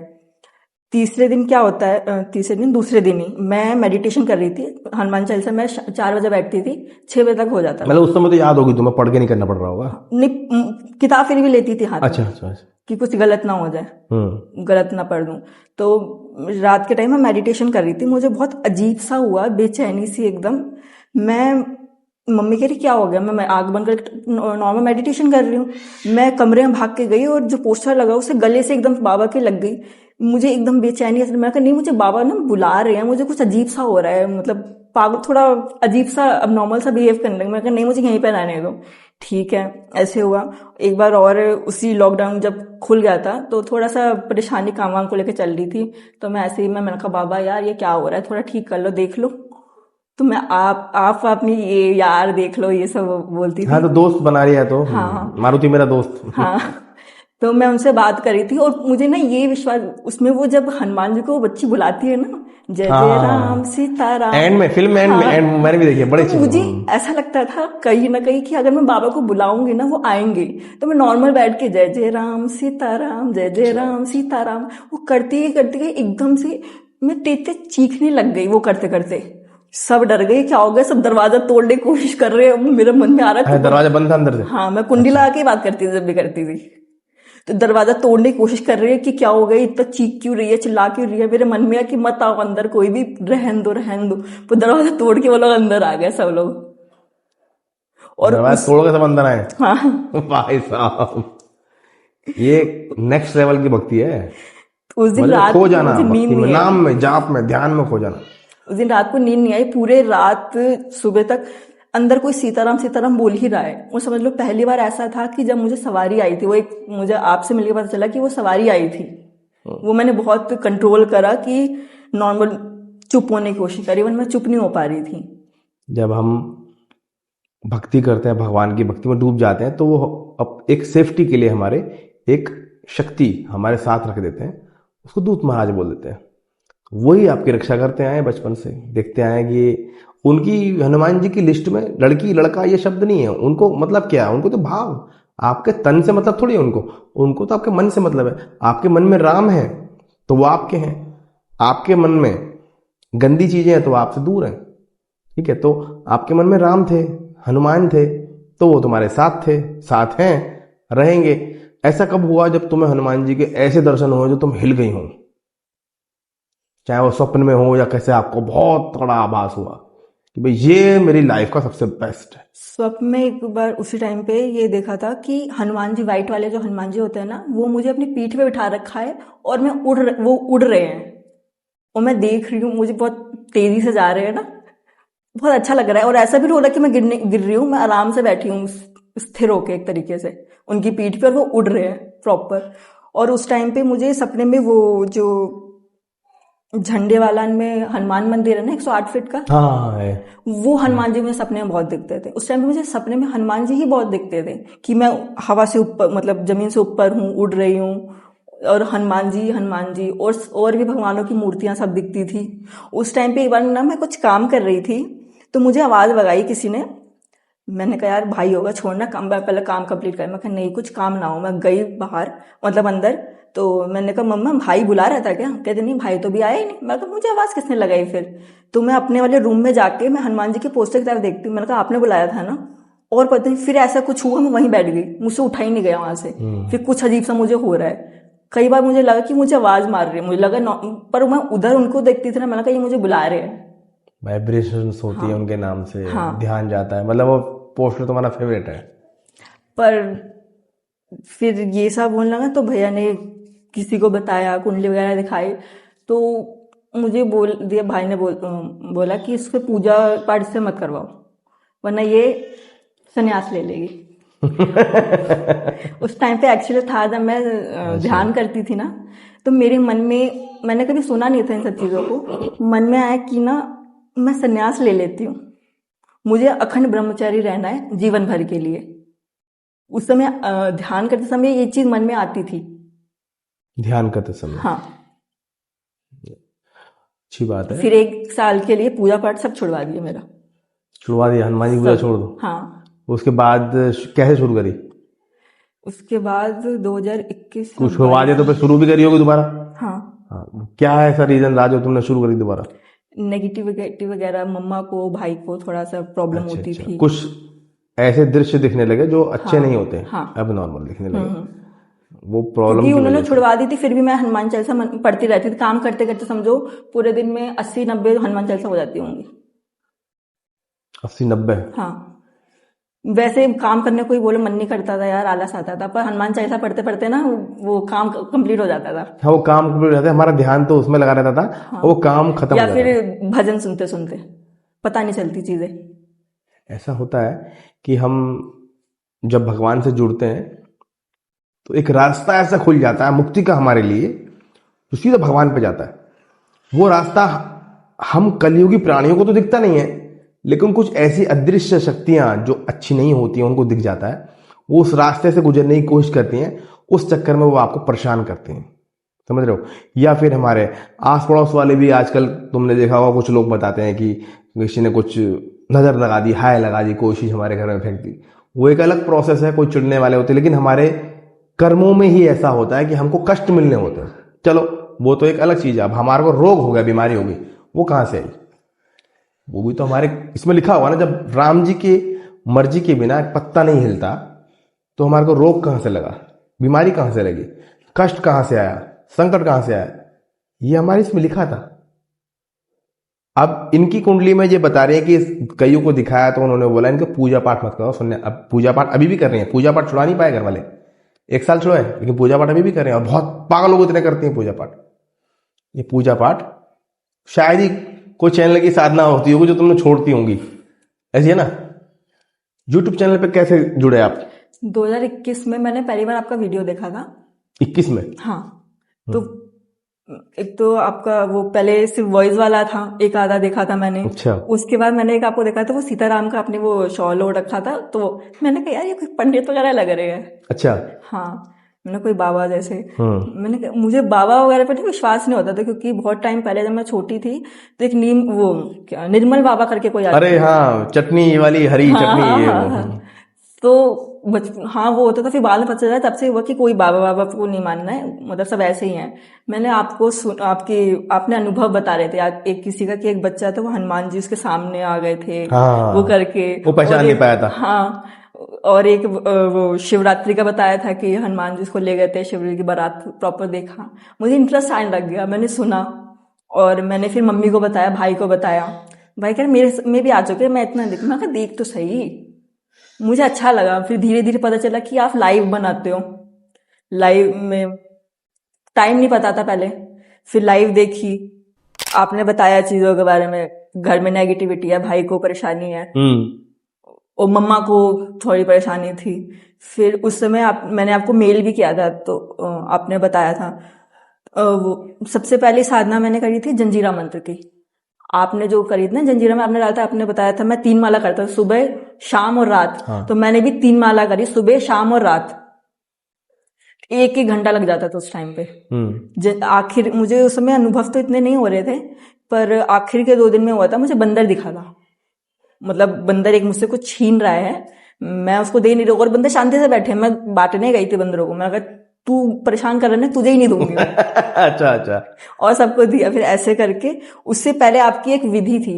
तीसरे दिन क्या होता है, दूसरे दिन ही मैं मेडिटेशन कर रही थी हनुमान चालीसा। मैं 4 बजे बैठती थी, 6 बजे तक हो जाता। मतलब उस समय तो याद होगी तुम्हें, पढ़ के नहीं करना पड़ रहा होगा? नहीं, किताब फिर भी लेती थी हाथ में। अच्छा अच्छा अच्छा। कि कुछ गलत ना हो जाए, गलत ना पढ़ दूं। तो रात के टाइम में मेडिटेशन कर रही थी, मुझे बहुत अजीब सा हुआ, बेचैनी सी एकदम। मैं, मम्मी कह रही क्या हो गया, मैं आग बंद कर नॉर्मल मेडिटेशन कर रही हूँ। मैं कमरे में भाग के गई और जो पोस्टर लगा उसे गले से एकदम बाबा के लग गई। मुझे एकदम बेचैनी, मैं कहा नहीं, मुझे बाबा ना बुला रहे हैं, मुझे कुछ अजीब सा हो रहा है, मतलब पागल, थोड़ा अजीब सा, अब नॉर्मल सा बिहेव करने लगे। मैं कहा नहीं, मुझे यहीं पर रहने दो। ठीक है, ऐसे हुआ। एक बार और उसी लॉकडाउन जब खुल गया था तो थोड़ा सा परेशानी काम वाम को लेकर चल रही थी। तो मैं ऐसे ही मैंने कहा बाबा यार ये क्या हो रहा है, थोड़ा ठीक कर लो, देख लो। तो मैं आप अपनी ये यार देख लो, ये सब बोलती थी। हाँ, तो दोस्त बना रही है तो। हाँ मारुति मेरा दोस्त। हाँ। तो मैं उनसे बात करी थी और मुझे ना ये विश्वास, उसमें वो जब हनुमान जी को वो बच्ची बुलाती है ना, जय जय राम सीताराम, एंड में, फिल्म एंड में, एंड मैंने भी देखी है, बड़े तो मुझे ऐसा लगता था कहीं ना कहीं कि अगर मैं बाबा को बुलाऊंगी ना वो आएंगे। तो मैं नॉर्मल बैठ के जय जय राम सीताराम, जय जय राम सीताराम वो करती गई एकदम से मैं तेज तेज चीखने लग गई वो करते करते। सब डर गए, क्या हो गया, सब दरवाजा तोड़ने की कोशिश कर रहे हैं। मेरे मन में आ रहा है है दरवाजा बंद था अंदर से? हाँ, मैं कुंडी लगा के ही बात करती थी जब भी करती थी। तो दरवाजा तोड़ने की कोशिश कर रही है कि क्या हो गया, इतना चीख क्यों रही है, चिल्ला क्यों रही है। मेरे मन में है कि मत आओ अंदर, कोई भी, रहन दो रहन दो। तो दरवाजा तोड़ के वो लोग अंदर आ गए सब लोग। और दरवाजा उस तोड़ के सब अंदर आए? हाँ, भाई साहब, ये नेक्स्ट लेवल की भक्ति है। उस दिन मतलब रात खो को जाना मुझे नींद भक्ति में, नहीं आई। नाम में, जाप में, ध्यान में खो जाना। उस दिन रात को नींद नहीं आई, पूरे रात सुबह तक अंदर कोई सीताराम सीताराम बोल ही रहा है। वो समझ लो पहली बार ऐसा था कि जब मुझे सवारी आई थी, वो एक, मुझे आपसे मिलकर पता चला कि वो सवारी आई थी। वो मैंने बहुत कंट्रोल करा कि नॉर्मल चुप होने की कोशिश करी, वरना मैं चुप नहीं हो पा रही थी। जब हम भक्ति करते हैं, भगवान की भक्ति में डूब जाते हैं, तो वो अब एक सेफ्टी के लिए हमारे एक शक्ति हमारे साथ रख देते हैं, उसको दूत महाराज बोल देते हैं। वही आपकी रक्षा करते आए हैं बचपन से, देखते आए हैं कि उनकी, हनुमान जी की लिस्ट में लड़की लड़का ये शब्द नहीं है। उनको मतलब क्या है, उनको तो भाव, आपके तन से मतलब थोड़ी है उनको तो आपके मन से मतलब है। आपके मन में राम है तो वो आपके हैं, आपके मन में गंदी चीजें हैं तो वो आपसे दूर हैं। ठीक है, तो आपके मन में राम थे, हनुमान थे, तो वो तुम्हारे साथ थे, साथ हैं, रहेंगे। ऐसा कब हुआ जब तुम्हें हनुमान जी के ऐसे दर्शन हुए जो तुम हिल गई हो, चाहे वो स्वप्न में हो या कैसे, आपको बहुत बड़ा आभास हुआ कि भाई ये मेरी लाइफ का सबसे बेस्ट है? स्वप्न में एक बार उसी टाइम पे ये देखा था कि हनुमान जी, व्हाइट वाले जो हनुमान जी होते हैं ना, वो मुझे अपनी पीठ पे बिठा रखा है और वो उड़ रहे हैं और मैं देख रही हूँ, मुझे बहुत तेजी से जा रहे हैं ना, बहुत अच्छा लग रहा है। और ऐसा भी नहीं हो रहा कि मैं गिर रही हूँ, मैं आराम से बैठी हूँ स्थिर होके एक तरीके से उनकी पीठ पे, और वो उड़ रहे हैं प्रॉपर। और उस टाइम पे मुझे सपने में वो जो झंडे वाला में हनुमान मंदिर है ना 108 फीट का, हाँ है। वो हनुमान जी मुझे सपने में बहुत दिखते थे। उस टाइम पे मुझे सपने में हनुमान जी ही बहुत दिखते थे कि मैं हवा से ऊपर, मतलब जमीन से ऊपर हूँ, उड़ रही हूँ, और हनुमान जी और भी भगवानों की मूर्तियां सब दिखती थी। उस टाइम पे एक बार ना मैं कुछ काम कर रही थी, तो मुझे आवाज लगाई किसी ने। मैंने कहा यार भाई होगा, छोड़ना काम, पहले काम कंप्लीट कर। मैं कहा नहीं, कुछ काम ना हो। मैं गई बाहर, मतलब अंदर, तो मैंने कहा मम्मा भाई बुला रहा था क्या? कहते नहीं, भाई तो भी आया ही नहीं। मैं कहा मुझे आवाज किसने लगाई फिर? तो मैं अपने वाले रूम में जाके मैं हनुमान जी के पोस्टर की तरफ देखती हूँ। मैंने कहा आपने बुलाया था ना। और पता नहीं फिर ऐसा कुछ हुआ, मैं वहीं बैठ गई, मुझसे उठा ही नहीं गया वहां से। फिर कुछ अजीब सा मुझे हो रहा है। कई बार मुझे लगा कि मुझे आवाज मार रही है, मुझे लगा पर मैं उधर उनको देखती थी ना, मैंने कहा ये मुझे बुला रहे हैं। वाइब्रेशंस होती है हाँ उनके नाम से, हाँ। ध्यान जाता है। मतलब वो पोस्टर तुम्हारा फेवरेट है? पर फिर ये सब होने लगा तो भैया ने किसी को बताया, कुंडली वगैरह दिखाई, तो मुझे बोल दिया, भाई ने बोला कि इसको पूजा पाठ से मत करवाओ वरना ये संन्यास ले लेगी। उस टाइम पे एक्चुअली था जब मैं ध्यान करती थी ना, तो मेरे मन में, मैंने कभी सुना नहीं था इन सब चीज़ों को, मन में आया कि ना मैं संन्यास ले लेती हूँ, मुझे अखंड ब्रह्मचारी रहना है जीवन भर के लिए। उस समय ध्यान करते समय ये चीज मन में आती थी। ध्यान करते समय? हाँ। अच्छी बात है। फिर 1 साल के लिए पूजा पाठ सब छुड़वा दिया मेरा। छुड़वा दिया? हनुमान जी पूजा छोड़ दो? हाँ। उसके बाद कैसे शुरू करी? उसके बाद 2021 कुछ छुड़वा दिया तो फिर शुरू भी करी होगी दोबारा? हाँ। हाँ, क्या है ऐसा रीजन रहा जो तुमने शुरू करी दोबारा? नेगेटिव वगैरह, मम्मा को भाई को थोड़ा सा प्रॉब्लम होती थी। कुछ ऐसे दृश्य दिखने लगे जो अच्छे नहीं होते, हाँ। अब नॉर्मल दिखने लगे, वो प्रॉब्लम क्योंकि उन्होंने छुड़वा दी थी, फिर भी मैं हनुमान चालीसा पढ़ती रहती थी। काम करते करते समझो पूरे दिन में 80-90 हनुमान चालीसा हो जाती होंगी। 80-90? हाँ। वैसे काम करने को ही बोले मन नहीं करता था यार, आलस आता था, पर हनुमान चालीसा पढ़ते पढ़ते ना वो काम कंप्लीट हो जाता था। हाँ, वो काम कंप्लीट हो जाता है, हमारा ध्यान तो उसमें लगा रहता था। हाँ। वो काम खत्म या फिर भजन सुनते सुनते, पता नहीं चलती चीजें। ऐसा होता है कि हम जब भगवान से जुड़ते हैं तो एक रास्ता ऐसा खुल जाता है मुक्ति का हमारे लिए, जो सीधा भगवान पे जाता है। वो रास्ता हम कलयुगी प्राणियों को तो दिखता नहीं है, लेकिन कुछ ऐसी अदृश्य शक्तियां जो अच्छी नहीं होती हैं उनको दिख जाता है। वो उस रास्ते से गुजरने की कोशिश करती हैं, उस चक्कर में वो आपको परेशान करते हैं, समझ रहे हो? या फिर हमारे आस पड़ोस वाले भी आजकल तुमने देखा होगा, कुछ लोग बताते हैं कि किसी ने कुछ नजर लगा दी, हाय लगा दी, कोई चीज हमारे घर में फेंक दी। वो एक अलग प्रोसेस है, कोई चिढ़ने वाले होते हैं, लेकिन हमारे कर्मों में ही ऐसा होता है कि हमको कष्ट मिलने होते हैं। चलो वो तो एक अलग चीज है। अब हमारे को रोग हो गया, बीमारी हो गई, वो कहां से आई? वो भी तो हमारे इसमें लिखा हुआ ना, जब राम जी की मर्जी के बिना एक पत्ता नहीं हिलता तो हमारे को रोग कहां से लगा, बीमारी कहां से लगी, कष्ट कहां से आया, संकट कहां से आया, ये हमारे इसमें लिखा था। अब इनकी कुंडली में ये बता रहे हैं कि कईयों को दिखाया तो उन्होंने बोला इनको पूजा पाठ मत करो। सुनने, अब पूजा पाठ अभी भी कर रहे हैं, पूजा पाठ छुड़ा नहीं पाए घर वाले, 1 साल छुड़ाए लेकिन पूजा पाठ अभी भी कर रहे हैं, और बहुत पागल लोग इतने करते हैं पूजा पाठ। ये पूजा पाठ शायद ही कोई चैनल की साधना होती होगी जो तुमने छोड़ती होंगी, ऐसी है ना। यूट्यूब चैनल पे कैसे जुड़े आप? 2021 में मैंने पहली बार आपका वीडियो देखा था। 21 में? हाँ। तो एक तो आपका वो पहले सिर्फ वॉइस वाला था, एक आधा देखा था मैंने। अच्छा। उसके बाद मैंने एक आपको देखा था, वो सीताराम का आपने वो शॉल ओढ़ रखा था, तो मैंने कहा यार ये कोई पंडित वगैरह लग रहे हैं। अच्छा। हाँ, मैंने कोई बाबा जैसे। मैंने कहा मुझे बाबा वगैरह पर विश्वास नहीं होता था, क्योंकि बहुत टाइम पहले जब मैं छोटी थी तो एक नीम वो क्या निर्मल बाबा करके कोई आता अरे हाँ, चटनी वाली हरी हाँ, चटनी, हाँ, ये हाँ, वो। हाँ। तो हाँ वो होता था, फिर बाद में पता चला, तब से हुआ कि कोई बाबा बाबा को नहीं मानना है, मतलब सब ऐसे ही हैं। मैंने आपको आपने अनुभव बता रहे थे एक किसी का, कि एक बच्चा था वो हनुमान जी उसके सामने आ गए थे। हाँ, वो करके वो पहचान नहीं पाया था। हाँ, और एक वो शिवरात्रि का बताया था कि हनुमान जी उसको ले गए थे, शिवरात्रि की बारात प्रॉपर देखा। मुझे इंटरेस्ट आने लग गया, मैंने सुना और मैंने फिर मम्मी को बताया, भाई को बताया। भाई कह रहे मेरे में भी आ चुके, मैं इतना देख, मैं कहा देख तो सही। मुझे अच्छा लगा। फिर धीरे धीरे पता चला कि आप लाइव बनाते हो, लाइव में टाइम नहीं पता था पहले। फिर लाइव देखी, आपने बताया चीजों के बारे में, घर में नेगेटिविटी है, भाई को परेशानी है और मम्मा को थोड़ी परेशानी थी। फिर उस समय मैंने आपको मेल भी किया था, तो आपने बताया था। वो सबसे पहली साधना मैंने करी थी जंजीरा मंत्र की। आपने जो करी थी ना जंजीरा में, आपने डाला था, आपने बताया था मैं 3 माला करता था, सुबह शाम और रात। हाँ। तो मैंने भी 3 माला करी, सुबह शाम और रात। 1-1 घंटा लग जाता था उस टाइम पे। आखिर मुझे उस समय अनुभव तो इतने नहीं हो रहे थे, पर आखिर के 2 दिन में हुआ था, मुझे बंदर दिखा था। मतलब बंदर एक मुझसे कुछ छीन रहा है, मैं उसको दे नहीं रही, और बंदर शांति से बैठे। मैं बांटने गई थी बंदरों को, मैं अगर तू परेशान कर रहा है तुझे ही नहीं दूंगी मैं। अच्छा अच्छा। और सबको दिया। फिर ऐसे करके, उससे पहले आपकी एक विधि थी,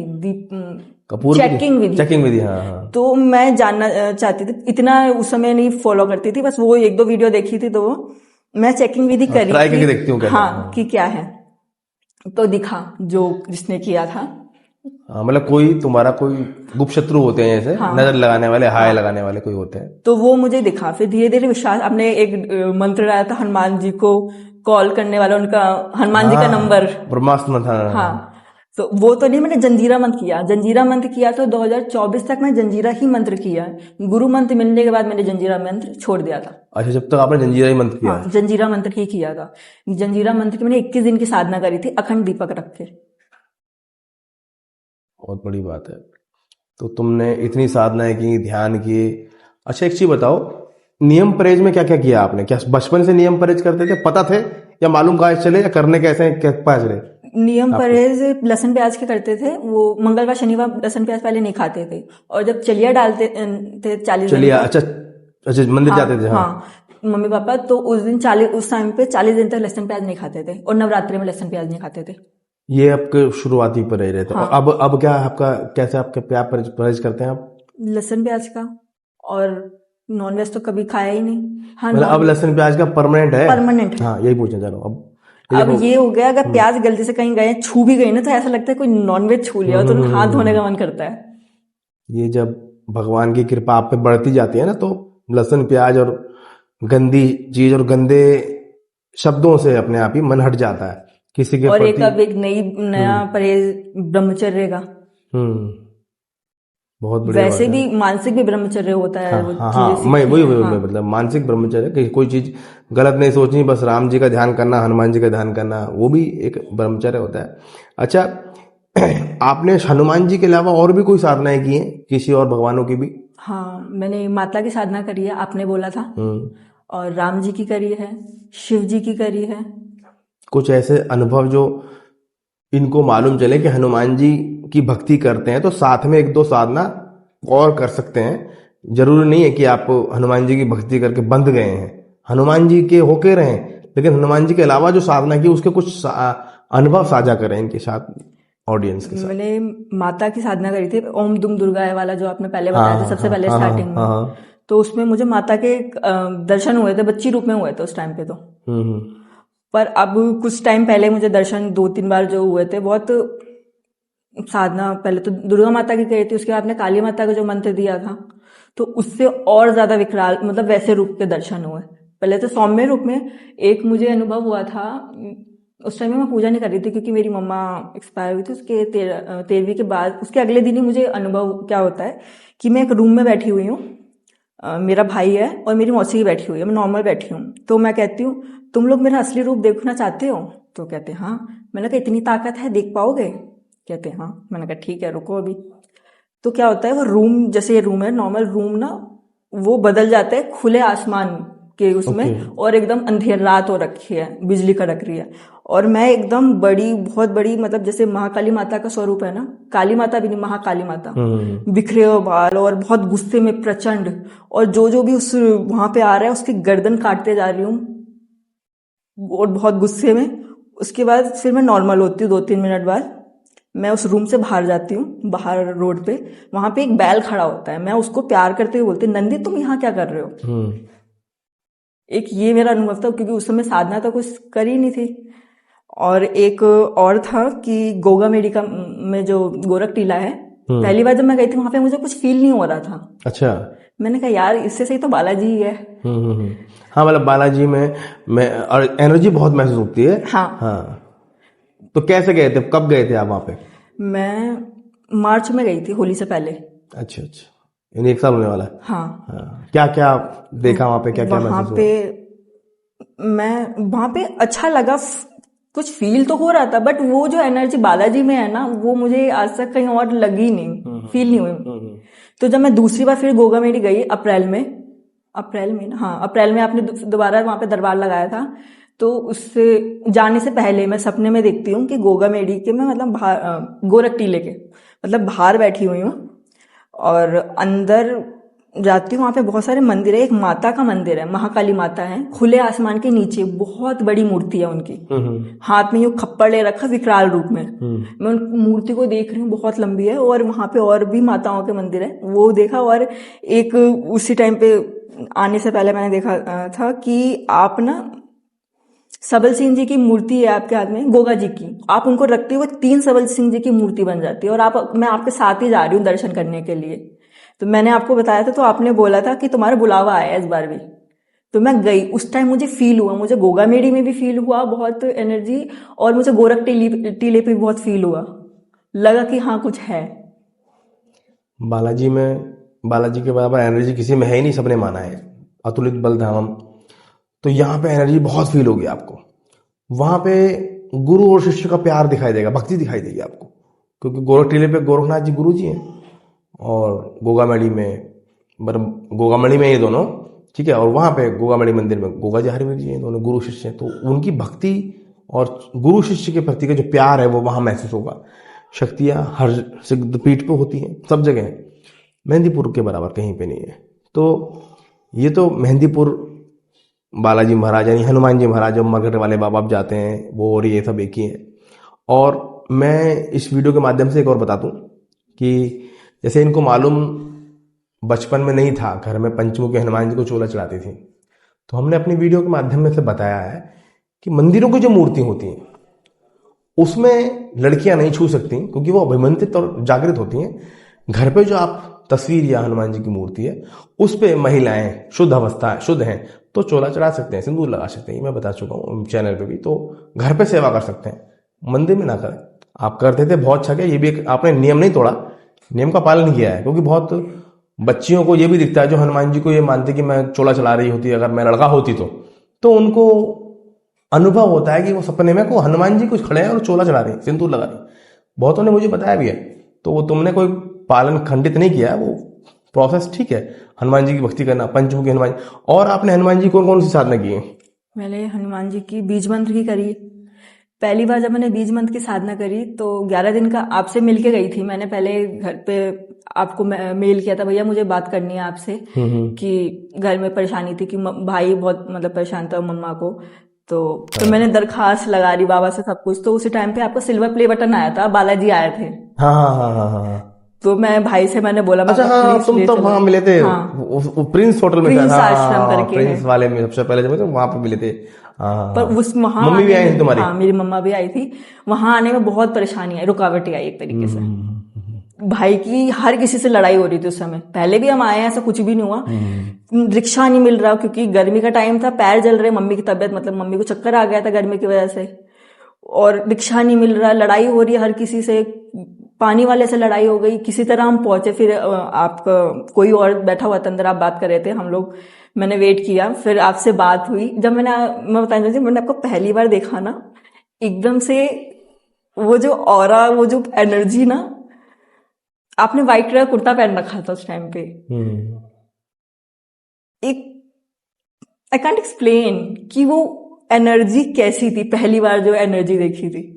कपूर चेकिंग विधि। चेकिंग विधि, हाँ हाँ। तो मैं जानना चाहती थी, इतना उस समय नहीं फॉलो करती थी, बस वो 1-2 वीडियो देखी थी, तो मैं चेकिंग विधि करी ट्राई करके थी। देखती हूँ कैसा। हाँ, कि क्या है, तो दिखा जो जिसने किया था। हाँ, मतलब कोई तुम्हारा कोई गुप्त शत्रु होते हैं जैसे, हाँ, नजर लगाने वाले, हाय हाँ, लगाने वाले कोई होते हैं। तो वो मुझे दिखा। फिर धीरे धीरे विश्वास, आपने एक मंत्र लाया था हनुमान जी को कॉल करने वाला, उनका हनुमान जी का नंबर, ब्रह्मास्त्र था। हाँ। तो वो तो नहीं, मैंने जंजीरा मंत्र किया। जंजीरा मंत्र किया तो 2024 तक मैं जंजीरा ही मंत्र किया। गुरु मंत्र मिलने के बाद मैंने जंजीरा मंत्र छोड़ दिया था। अच्छा, जब तक आपने जंजीरा ही मंत्र किया? हाँ, जंजीरा मंत्र ही किया था। जंजीरा मंत्र की मैंने 21 दिन की साधना करी थी, अखंड दीपक रख के। बहुत बड़ी बात है। तो तुमने इतनी साधनाएं की, ध्यान किए। अच्छा, एक चीज बताओ, नियम परहेज में क्या क्या किया आपने? क्या बचपन से नियम परहेज करते थे, पता थे, या मालूम कहाँ चले, या करने कैसे क्या चले? नियम परहेज लहसुन प्याज के करते थे। वो मंगलवार शनिवार लहसुन प्याज पहले नहीं खाते थे, और जब चलिया डालते थे 40 दिन चलिया, अच्छा अच्छा, मंदिर जाते थे। हाँ, मम्मी पापा तो उस दिन 40, उस टाइम पे 40 दिन तक लहसुन प्याज नहीं खाते थे, और नवरात्रि में लहसुन प्याज नहीं खाते थे। ये आपके शुरुआती पर रह रहे थे। हाँ। और अब क्या आपका, कैसे आपके क्या परहेज करते हैं आप? लहसुन प्याज का, और नॉनवेज तो कभी खाया ही नहीं। हाँ, मतलब अब लहसुन प्याज का परमानेंट है? परमानेंट है। हाँ, यही पूछना चाह रहा हूँ। अब ये हो गया, अगर प्याज गलती से कहीं गए, छू भी गई ना, तो ऐसा लगता है कोई नॉनवेज छू लिया हो, तो हाथ धोने का मन करता है। ये जब भगवान की कृपा आप पे बढ़ती जाती है ना, तो लहसुन प्याज और गंदी चीज और गंदे शब्दों से अपने आप ही मन हट जाता है किसी के और प्रति। एक अब एक नया परहेज ब्रह्मचर्य का। बहुत बढ़िया वैसे बात है। भी मानसिक भी ब्रह्मचर्य होता है। वो हाँ चीजें हाँ, सीखी मैं वही हैं। हाँ। मतलब मानसिक ब्रह्मचर्य, कि कोई चीज गलत नहीं सोचनी, बस राम जी का ध्यान करना, हनुमान जी का ध्यान करना, वो भी एक ब्रह्मचर्य होता है। अच्छा, आपने हनुमान जी के अलावा और भी कोई साधनाएं की हैं, किसी और भगवानों की भी? हाँ, मैंने माता की साधना करी है, आपने बोला था। और राम जी की करी है, शिव जी की करी है। कुछ ऐसे अनुभव जो इनको मालूम चले कि हनुमान जी की भक्ति करते हैं तो साथ में 1-2 साधना और कर सकते हैं। जरूरी नहीं है कि आप हनुमान जी की भक्ति करके बंध गए हैं, हनुमान जी के होके रहें, लेकिन हनुमान जी के अलावा जो साधना की उसके कुछ अनुभव साझा करें इनके साथ। ऑडियंस के साथ? मैंने माता की साधना करी थी, ओम दुम दुर्गाय वाला जो आपने पहले हाँ बताया था हाँ सबसे हाँ पहले हाँ हाँ स्टार्टिंग हाँ में। हाँ। तो उसमें मुझे माता के दर्शन हुए थे, बच्ची रूप में हुए थे उस टाइम पे तो। हम्म। पर अब कुछ टाइम पहले मुझे दर्शन 2-3 बार जो हुए थे, बहुत साधना पहले तो दुर्गा माता की करी थी, उसके बाद आपने काली माता का जो मंत्र दिया था, तो उससे और ज्यादा विकराल मतलब वैसे रूप के दर्शन हुए। पहले तो सौम्य रूप में एक मुझे अनुभव हुआ था। उस टाइम में मैं पूजा नहीं कर रही थी क्योंकि मेरी मम्मा एक्सपायर हुई थी, उसके 13वीं के बाद उसके अगले दिन ही मुझे अनुभव क्या होता है कि मैं एक रूम में बैठी हुई हूँ, मेरा भाई है और मेरी मौसी बैठी हुई है, मैं नॉर्मल बैठी हूँ। तो मैं कहती हूँ तुम लोग मेरा असली रूप देखना चाहते हो? तो कहते हाँ। मैंने कहा इतनी ताकत है, देख पाओगे? कहते हाँ। मैंने कहा ठीक है, रुको अभी। तो क्या होता है, वो रूम जैसे ये रूम है नॉर्मल रूम ना, वो बदल जाता है खुले आसमान के ओके। उसमें, और एकदम अंधेर रात हो रखी है, बिजली कड़क रही है। और मैं एकदम बड़ी, बहुत बड़ी, मतलब जैसे महाकाली माता का स्वरूप है ना, काली माता भी नहीं, महाकाली माता, बिखरे हुए बाल और बहुत गुस्से में प्रचंड, और जो जो भी उस वहां पे आ रहा है उसकी गर्दन काटते जा रही हूँ और बहुत गुस्से में। उसके बाद फिर मैं नॉर्मल होती हूँ, 2-3 मिनट बाद मैं उस रूम से बाहर जाती हूँ, बाहर रोड पे। वहां पे एक बैल खड़ा होता है, मैं उसको प्यार करते हुए बोलती हूँ, नंदी तुम यहाँ क्या कर रहे हो? हम्म। एक ये मेरा अनुभव था क्योंकि उस समय साधना तो कुछ करी नहीं थी। और एक और था कि गोगा मेडिका में जो गोरख टीला है, पहली बार जब मैं गई थी वहां पे मुझे कुछ फील नहीं हो रहा था। अच्छा। मैंने कहा यार इससे सही तो बालाजी ही है। हम्म। हाँ मतलब बालाजी में मैं और एनर्जी बहुत महसूस होती है। हाँ। हाँ। तो कैसे गए थे, कब गए थे आप वहाँ पे? मैं मार्च में गई थी, होली से पहले। अच्छा अच्छा, यानी 1 साल होने वाला है। हाँ। हाँ, क्या क्या देखा वहाँ पे, क्या क्या वहां महसूस हुआ? पे मैं वहां पे अच्छा लगा, कुछ फील तो हो रहा था, बट वो जो एनर्जी बालाजी में है ना, वो मुझे आज तक कहीं और लगी नहीं, फील नहीं हुई। तो जब मैं दूसरी बार फिर गोगा मेडी गई अप्रैल में ना, हाँ अप्रैल में आपने दोबारा वहां पे दरबार लगाया था, तो उससे जाने से पहले मैं सपने में देखती हूँ कि गोगा मेडी के मैं मतलब गोरख टीले के मतलब बाहर बैठी हुई हूँ, और अंदर जाती हूँ, वहां पे बहुत सारे मंदिर है। एक माता का मंदिर है, महाकाली माता है, खुले आसमान के नीचे बहुत बड़ी मूर्ति है उनकी, हाथ में यूं खप्पड़ ले रखा विकराल रूप में। मैं उन मूर्ति को देख रही हूँ, बहुत लंबी है, और वहां पे और भी माताओं के मंदिर है, वो देखा। और एक उसी टाइम पे आने से पहले मैंने देखा था कि आप ना सबल सिंह जी की मूर्ति है आपके हाथ में, गोगा जी की, आप उनको रखते हुए 3 सबल सिंह जी की मूर्ति बन जाती है, और मैं आपके साथ ही जा रही हूँ दर्शन करने के लिए। तो मैंने आपको बताया था, तो आपने बोला था कि तुम्हारा बुलावा आया इस बार भी। तो मैं गई, उस टाइम मुझे फील हुआ, मुझे गोगा मेडी में भी फील हुआ बहुत एनर्जी, और मुझे गोरख टीले पे भी बहुत फील हुआ, लगा कि हाँ कुछ है। बालाजी में, बालाजी के बराबर एनर्जी किसी में है ही नहीं, सबने माना है अतुलित बल धामम। तो यहाँ पे एनर्जी बहुत फील होगी आपको। वहां पे गुरु और शिष्य का प्यार दिखाई देगा, भक्ति दिखाई देगी आपको, क्योंकि गोरख टीले पे गोरखनाथ जी गुरु जी हैं, और गोगामड़ी में, मतलब गोगामड़ी में ये दोनों, ठीक है, और वहां पे गोगामड़ी मंदिर में गोगा जी हरवीर जी हैं, दोनों गुरु शिष्य हैं। तो उनकी भक्ति और गुरु शिष्य के प्रति का जो प्यार है वो वहां महसूस होगा। शक्तियां हर सिद्धपीठ पे होती हैं, सब जगह है, मेहंदीपुर के बराबर कहीं पे नहीं है। तो ये तो मेहंदीपुर बालाजी महाराज यानी हनुमान जी महाराज, जो मरघट वाले बाबा आप जाते हैं वो, और ये सब एक ही है। और मैं इस वीडियो के माध्यम से एक और बता दूं कि जैसे इनको मालूम बचपन में नहीं था, घर में पंचमुखी हनुमान जी को चोला चढ़ाती थी, तो हमने अपनी वीडियो के माध्यम से बताया है कि मंदिरों की जो मूर्ति होती हैं उसमें लड़कियां नहीं छू सकती, क्योंकि वो अभिमंत्रित और जागृत होती हैं। घर पे जो आप तस्वीर या हनुमान जी की मूर्ति है उस पे महिलाएं शुद्ध अवस्था शुद्ध हैं तो चोला चढ़ा सकते हैं, सिंदूर लगा सकते हैं, मैं बता चुका हूँ चैनल पे भी। तो घर पे सेवा कर सकते हैं, मंदिर में ना करें। आप करते थे, बहुत अच्छा किया, ये भी एक आपने नियम नहीं तोड़ा, नियम का पालन किया है। क्योंकि बहुत बच्चियों को ये भी दिखता है जो हनुमान जी को ये मानती कि मैं चोला चला रही होती, अगर मैं लड़का होती तो उनको अनुभव होता है कि वो सपने में को हनुमान जी कुछ खड़े हैं और चोला चला रहे हैं, सिंदूर लगा रहे हैं। बहुतों ने मुझे बताया भी है। तो वो तुमने कोई पालन खंडित नहीं किया, वो प्रोसेस ठीक है, हनुमान जी की भक्ति करना, पंचमुखी हनुमान जी। और आपने हनुमान जी कौन कौन सी साधना की है? मैंने हनुमान जी की बीज मंत्र की करी। पहली बार जब मैंने बीज मंत्र की साधना करी तो 11 दिन का आपसे मिलके गई थी। मैंने पहले घर पे आपको मेल किया था, भैया मुझे बात करनी है आपसे, कि घर में परेशानी थी कि भाई बहुत मतलब परेशान था, मम्मा को। तो फिर मैंने दरखास्त लगा दी बाबा से सब कुछ। तो उसी टाइम पे आपका सिल्वर प्ले बटन आया था, बालाजी आए थे। हाँ हाँ हाँ हाँ हाँ हाँ। तो मैं भाई से मैंने बोला, मैं अच्छा कहा हाँ, प्लीज तुम ले तो चलो। वहां मिले थे हाँ, वो प्रिंस होटल में शायद, प्रिंस हाँ आश्रम हाँ, करके है। प्रिंस वाले में सबसे पहले जब थे वहां पे मिले थे। हाँ हाँ पर हाँ। उस वहां मम्मी भी आने आई थी में, तुम्हारी? हाँ मेरी मम्मा भी आई थी। वहां आने में बहुत परेशानी आई, रुकावटें आई एक तरीके से। भाई की हर किसी से लड़ाई हो रही थी उस समय। पहले भी हम आए हैं, ऐसा कुछ भी नहीं हुआ। रिक्शा नहीं मिल रहा क्योंकि गर्मी का टाइम था, पैर जल रहे, मम्मी की तबीयत, मतलब मम्मी को चक्कर आ गया था गर्मी की वजह से। और रिक्शा नहीं मिल रहा, लड़ाई हो रही है हर किसी से। पानी वाले से लड़ाई हो गई, किसी तरह हम पहुंचे। फिर आपका कोई और बैठा हुआ था अंदर, आप बात कर रहे थे, हम लोग, मैंने वेट किया, फिर आपसे बात हुई। जब मैं बताना चाहती हूँ, मैंने आपको पहली बार देखा ना, एकदम से वो जो ऑरा, वो जो एनर्जी ना, आपने व्हाइट कलर का कुर्ता पहन रखा था उस टाइम पे। हम्म। एक, आई कांट एक्सप्लेन कि वो एनर्जी कैसी थी, पहली बार जो एनर्जी देखी थी।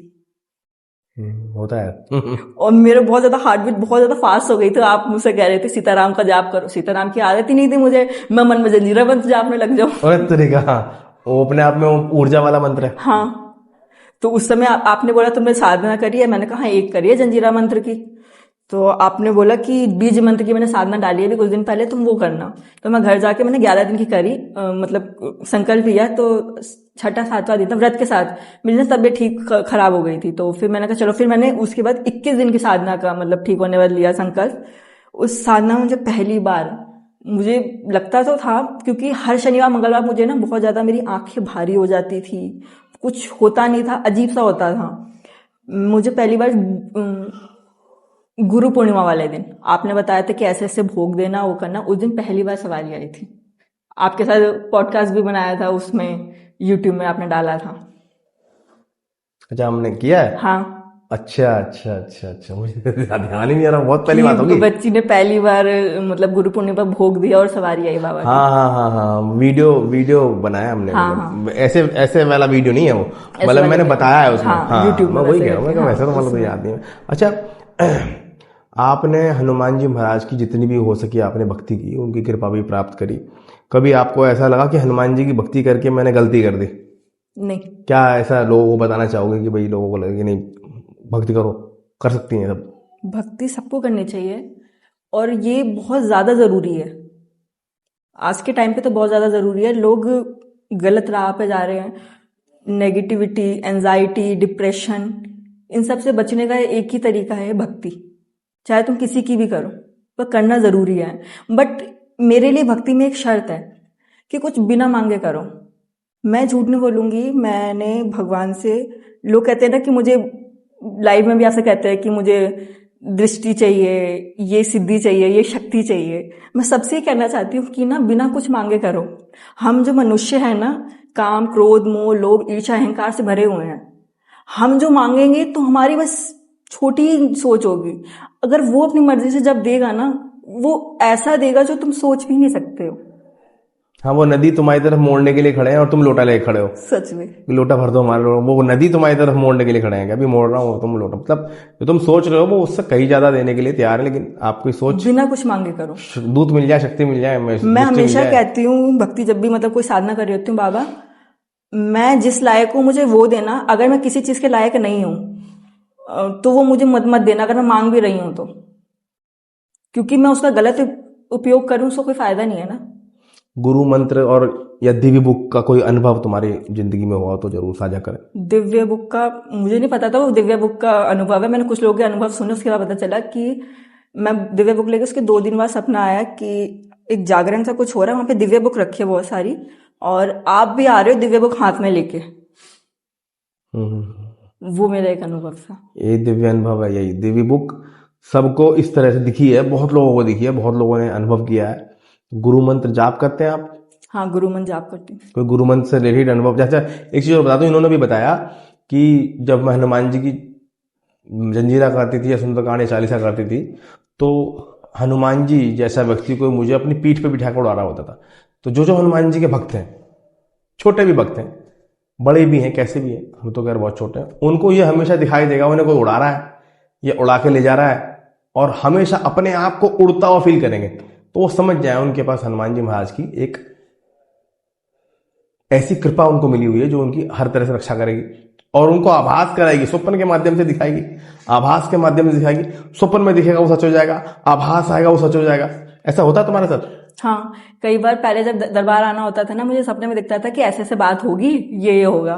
होता है। और मेरे बहुत ज्यादा हार्ट बीट बहुत ज्यादा फास्ट हो गई थी। आप मुझसे कह रहे थे सीताराम का जाप करो, सीताराम की आदत ही नहीं थी मुझे, मैं मन में जंजीरा बंद जापने लग जाऊं। और तरीका, हाँ, वो अपने आप में वो ऊर्जा वाला मंत्र है। हाँ, तो उस समय आपने बोला तुमने साधना करी है, मैंने कहा हाँ, एक करी है जंजीरा मंत्र की। तो आपने बोला कि बीज मंत्र की मैंने साधना डाली है अभी कुछ दिन पहले, तुम वो करना। तो मैं घर जाके मैंने 11 दिन की करी, मतलब संकल्प लिया। तो छठा सातवां दिन था व्रत के साथ, मेरी ना तबीयत ठीक खराब हो गई थी। तो फिर मैंने कहा चलो, फिर मैंने उसके बाद 21 दिन की साधना का मतलब ठीक होने वाला लिया संकल्प। उस साधना में मुझे पहली बार, मुझे लगता तो था क्योंकि हर शनिवार मंगलवार मुझे ना बहुत ज्यादा मेरी आंखें भारी हो जाती थी, कुछ होता नहीं था, अजीब सा होता था। मुझे पहली बार गुरु पूर्णिमा वाले दिन आपने बताया था कि ऐसे ऐसे भोग देना, वो करना, उस दिन पहली बार सवारी आई थी। आपके साथ पॉडकास्ट भी बनाया था, उसमें यूट्यूब में आपने डाला था। अच्छा, हमने किया है? हाँ, अच्छा अच्छा अच्छा अच्छा, मुझे ध्यान ही नहीं आ रहा, बहुत पहली बात कि होगी। बच्ची ने पहली बार मतलब गुरु पूर्णिमा पर भोग दिया और सवारी आई बाबा की। हाँ हाँ हाँ हाँ, वीडियो वीडियो बनाया हमने, हाँ मतलब हाँ, ऐसे ऐसे वाला वीडियो नहीं है वो, ऐसे मतलब वाले मैंने में, बताया है उसमें। हाँ हाँ, यूट्यूब में मैं वही वैसे कह रहा हूँ, मैं करके, कहा हाँ वैसे तो मतलब उसमें। याद नहीं है। अच्छा, आपने हनुमान जी महाराज की जितनी भी हो सकी आपने भक्ति की, उनकी कृपा भी प्राप्त करी। कभी आपको ऐसा लगा कि हनुमान जी की भक्ति करके मैंने गलती कर दी? नहीं, क्या ऐसा लोगों को बताना चाहोगे कि भाई लोगों को लगे कि नहीं, भक्ति करो, कर सकती हैं सब? भक्ति सबको करनी चाहिए और ये बहुत ज्यादा जरूरी है। आज के टाइम पे तो बहुत ज्यादा जरूरी है। लोग गलत राह पे जा रहे हैं। नेगेटिविटी, एंजाइटी, डिप्रेशन, इन सब से बचने का एक ही तरीका है, भक्ति। चाहे तुम किसी की भी करो, पर करना जरूरी है। बट मेरे लिए भक्ति में एक शर्त है कि कुछ बिना मांगे करो। मैं झूठ नहीं बोलूंगी, मैंने भगवान से, लोग कहते हैं ना कि मुझे, लाइव में भी ऐसे कहते हैं कि मुझे दृष्टि चाहिए, ये सिद्धि चाहिए, ये शक्ति चाहिए। मैं सबसे ये कहना चाहती हूँ कि ना बिना कुछ मांगे करो। हम जो मनुष्य है ना, काम, क्रोध, मोह, लोभ, ईर्ष्या, अहंकार से भरे हुए हैं। हम जो मांगेंगे तो हमारी बस छोटी सोच होगी। अगर वो अपनी मर्जी से जब देगा ना, वो ऐसा देगा जो तुम सोच भी नहीं सकते हो। हाँ, वो नदी तुम्हारी तरफ मोड़ने के लिए खड़े हैं और तुम लोटा लेके खड़े हो सच में। कि लोटा भर दो हमारे लोटा। वो नदी तुम्हारी तरफ मोड़ने के लिए खड़े हैं कि अभी मोड़ रहा हूँ, तुम लोटा, मतलब जो तुम सोच रहे हो वो उससे कहीं ज्यादा देने के लिए तैयार है, लेकिन आपकी सोच, बिना कुछ मांगे करो। दूत मिल जाए, शक्ति मिल जाए, मैं दृष्टि मिल हमेशा जाए। कहती हूँ, भक्ति जब भी मतलब कोई साधना कर रही होती हूँ, बाबा मैं जिस लायक हूँ मुझे वो देना। अगर मैं किसी चीज के लायक नहीं हूँ तो वो मुझे मत मत देना, अगर मैं मांग भी रही हूँ तो। क्योंकि मैं उसका गलत उपयोग करूँ, उसका कोई फायदा नहीं है ना। गुरु मंत्र और या दिव्य बुक का कोई अनुभव तुम्हारी जिंदगी में हुआ तो जरूर साझा करें। दिव्य बुक का मुझे नहीं पता था वो दिव्य बुक का अनुभव है। मैंने कुछ लोगों के अनुभव सुने, उसके बाद पता चला कि मैं दिव्य बुक लेके उसके 2 दिन बाद सपना आया कि एक जागरण सा कुछ हो रहा है, वहां पे दिव्य बुक रखी है बहुत सारी, और आप भी आ रहे हो दिव्य बुक हाथ में लेके। वो मेरा एक अनुभव था। ये दिव्य अनुभव है, यही दिव्य बुक सबको इस तरह से दिखी है, बहुत लोगों को दिखी है, बहुत लोगों ने अनुभव किया है। गुरु मंत्र जाप करते हैं आप? हाँ, गुरु मंत्र जाप करती हूँ। कोई गुरु मंत्र से रिलेटेड अनुभव? जैसे एक चीज और बता दूं, इन्होंने भी बताया कि जब मैं हनुमान जी की जंजीरा करती थी या सुंदरकांड या चालीसा करती थी, तो हनुमान जी जैसा व्यक्ति को मुझे अपनी पीठ पे बिठा कर उड़ा रहा होता था। तो जो जो हनुमान जी के भक्त हैं, छोटे भी भक्त हैं, बड़े भी हैं, कैसे भी हैं, हम तो खैर बहुत छोटे हैं, उनको ये हमेशा दिखाई देगा उन्हें कोई उड़ा रहा है या उड़ा के ले जा रहा है, और हमेशा अपने आप को उड़ता हुआ फील करेंगे। तो वो समझ जाए उनके पास हनुमान जी महाराज की एक ऐसी कृपा उनको मिली हुई है जो उनकी हर तरह से रक्षा करेगी और उनको आभास कराएगी, स्वप्न के माध्यम से दिखाएगी, आभास के माध्यम से दिखाएगी। स्वप्न में दिखेगा वो सच हो जाएगा, आभास आएगा वो सच हो जाएगा। ऐसा होता है तुम्हारे साथ? हाँ, कई बार पहले जब दरबार आना होता था ना, मुझे सपने में दिखता था कि ऐसे ऐसे बात होगी, ये होगा,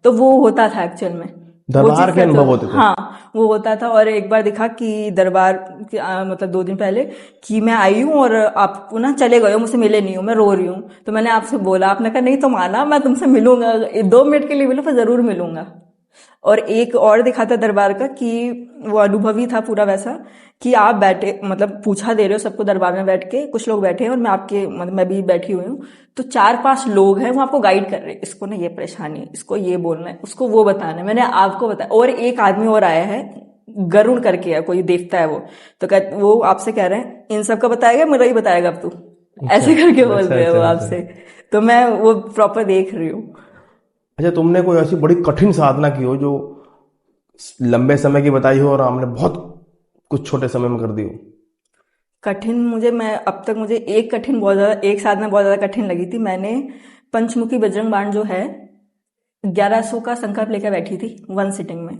तो वो होता था एक्चुअल में। वो दरबार चीज के सच अनुभव होते थे? हाँ, वो होता था। और एक बार दिखा कि दरबार मतलब 2 दिन पहले कि मैं आई हूँ और आप ना चले गए हो, मुझसे मिले नहीं हो, मैं रो रही हूँ। तो मैंने आपसे बोला, आपने कहा नहीं तुम आना, मैं तुमसे मिलूंगा, 2 मिनट के लिए मिलो पर जरूर मिलूंगा। और एक और दिखा था दरबार का कि वो अनुभव ही था पूरा वैसा कि आप बैठे, मतलब पूछा दे रहे हो सबको दरबार में बैठ के, कुछ लोग बैठे हैं और मैं आपके मतलब मैं भी बैठी हुई हूँ, तो 4-5 लोग हैं वो आपको गाइड कर रहे हैं, इसको ना ये परेशानी है, इसको ये बोलना है, उसको वो बताना है। मैंने आपको बताया। और एक आदमी और आया है, गरुड़ करके है, कोई देवता है वो, तो वो आपसे कह रहे हैं इन सबका बताएगा, मेरा ही बताएगा अब तू, अच्छा ऐसे करके बोल अच्छा रहे हैं वो अच्छा अच्छा। आपसे। तो मैं वो प्रॉपर देख रही हूँ। अच्छा, तुमने कोई ऐसी बड़ी कठिन साधना की हो जो लंबे समय की बताई हो और हमने बहुत कुछ छोटे समय में कर दी हो? कठिन मुझे, मैं अब तक मुझे एक कठिन बहुत ज्यादा, एक साधना बहुत ज्यादा कठिन लगी थी। मैंने पंचमुखी बजरंग बाण जो है 1100 का संकल्प लेकर बैठी थी, वन सिटिंग में।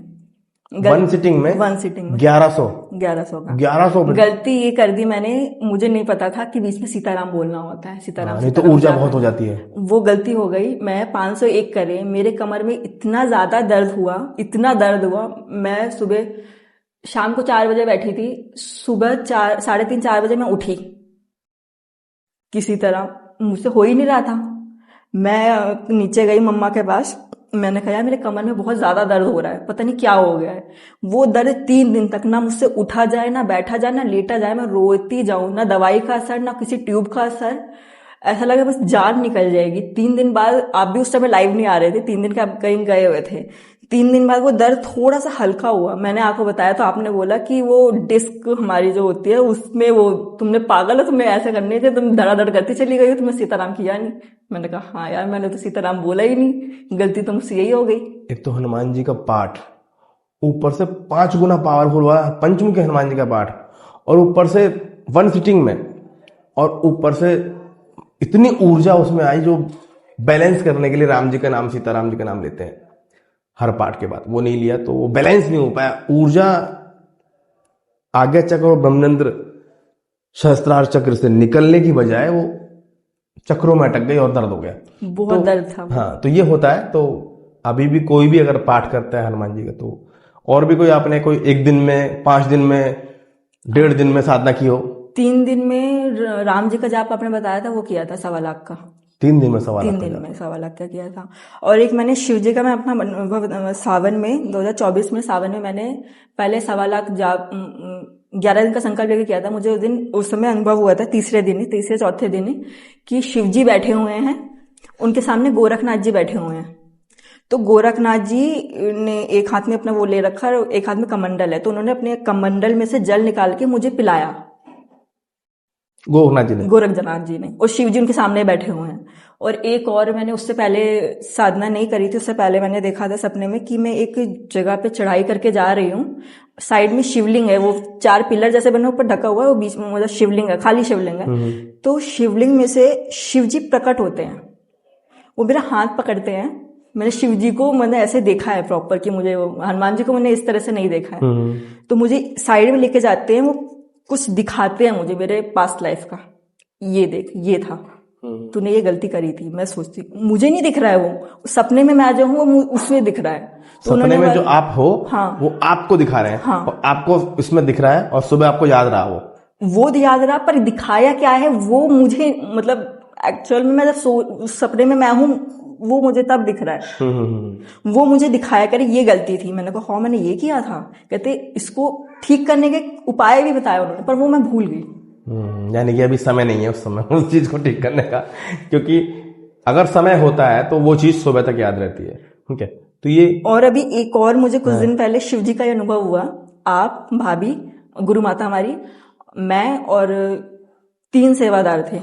वन सिटिंग में? वन सिटिंग में 1100? 1100 का। 1100 पे? गलती ये कर दी मैंने, मुझे नहीं पता था कि बीच में सीताराम बोलना होता है, सीताराम हाँ, नहीं तो सीताराम ऊर्जा जाप बहुत है। हो जाती है। वो गलती हो गई, मैं 501 करे, मेरे कमर में इतना ज्यादा दर्द हुआ, इतना दर्द हुआ। मैं सुबह, शाम को 4 बजे बैठी थी, सुबह 4, 3:30 4 बजे मैं उठी किसी तरह, मुझसे हो ही नहीं रहा था। मैं नीचे गई मम्मा के पास, मैंने कहा यार मेरे कमर में बहुत ज्यादा दर्द हो रहा है, पता नहीं क्या हो गया है। वो दर्द 3 दिन तक ना मुझसे उठा जाए, ना बैठा जाए, ना लेटा जाए, मैं रोती जाऊं, ना दवाई का असर, ना किसी ट्यूब का असर। ऐसा लगा बस जान निकल जाएगी। 3 दिन बाद, आप भी उस समय लाइव नहीं आ रहे थे, 3 दिन के आप कहीं गए हुए थे, 3 दिन बाद वो दर्द थोड़ा सा हल्का हुआ। मैंने आपको बताया तो आपने बोला कि वो डिस्क हमारी जो होती है उसमें वो, तुमने पागल हो, तुमने ऐसे करने थे, तुम धड़ाधड़ करती चली गई हो, तुमने सीताराम किया नहीं। मैंने कहा हाँ यार, मैंने तो सीताराम बोला ही नहीं, गलती तो मुझसे यही हो गई। एक तो हनुमान जी का पाठ, ऊपर से 5 गुना पावरफुल हुआ पंचमुखी हनुमान जी का पाठ, और ऊपर से वन सिटिंग में, और ऊपर से इतनी ऊर्जा उसमें आई जो बैलेंस करने के लिए राम जी का नाम, सीताराम जी का नाम लेते हैं हर पाठ के बाद, वो नहीं लिया तो वो बैलेंस नहीं हो पाया। ऊर्जा आज्ञा चक्र और ब्रह्मचंद्र सहस्त्रार चक्र से निकलने की बजाय वो चक्रों में अटक गई और दर्द हो गया। बहुत तो दर्द था वो। हाँ, तो ये होता है। तो अभी भी कोई भी अगर पाठ करता है हनुमान जी का, तो और भी कोई आपने कोई 1 दिन में, 5 दिन में, 1.5 दिन में साधना की हो? 3 दिन में राम जी का जाप आपने बताया था, वो किया था 1.25 लाख का। 3 दिन में 1.25 लाख 3 दिन का में 1.25 लाख का किया था। और एक मैंने शिव जी का, मैं अपना अनुभव सावन में 2024 में सावन में मैंने पहले 1.25 लाख जाप 11 दिन का संकल्प लेके किया था। मुझे उस दिन, उस समय अनुभव हुआ था तीसरे दिन ही, तीसरे चौथे दिन ही, कि शिव जी बैठे हुए हैं, उनके सामने गोरखनाथ जी बैठे हुए हैं। तो गोरखनाथ जी ने एक हाथ में अपना वो ले रखा और एक हाथ में कमंडल है, तो उन्होंने अपने कमंडल में से जल निकाल के मुझे पिलाया, गोरखनाथ जी ने? गोरखनाथ जी ने। और शिव जी उनके सामने बैठे हुए हैं। और एक और मैंने उससे पहले साधना नहीं करी थी, उससे पहले मैंने देखा था सपने में कि मैं एक जगह पे चढ़ाई करके जा रही हूँ, साइड में शिवलिंग है, वो 4 पिलर जैसे बने, ऊपर ढका हुआ है, वो बीच में मतलब शिवलिंग है, खाली शिवलिंग है। तो शिवलिंग में से शिव जी प्रकट होते हैं, वो मेरा हाथ पकड़ते हैं। मैंने शिव जी को मैंने ऐसे देखा है प्रॉपर, कि मुझे हनुमान जी को मैंने इस तरह से नहीं देखा है। तो मुझे साइड में लेके जाते हैं, वो कुछ दिखाते हैं मुझे मेरे पास्ट लाइफ का, ये देख ये था, तूने ये गलती करी थी। मैं सोचती मुझे नहीं दिख रहा है, वो सपने में मैं जो हूँ वो उसमें दिख रहा है। तो सपने में जो आप हो, हाँ, वो आपको दिखा रहे हैं। हाँ, और आपको इसमें दिख रहा है और सुबह आपको याद रहा वो याद रहा, पर दिखाया क्या है वो मुझे, मतलब एक्चुअल में मैं जब सपने में मैं हूँ, वो मुझे तब दिख रहा है। वो मुझे दिखाया करे ये गलती थी। मैंने कहा हाँ मैंने ये किया था। कहते इसको ठीक करने के उपाय भी बताया उन्होंने, पर वो मैं भूल गई। यानी कि अभी समय नहीं है उस समय उस चीज को ठीक करने का, क्योंकि अगर समय होता है तो वो चीज सुबह तक याद रहती है। ठीक है, तो ये। और अभी एक और मुझे कुछ दिन पहले शिव जी का ये अनुभव हुआ। आप, भाभी, गुरु माता हमारी, मैं और 3 सेवादार थे,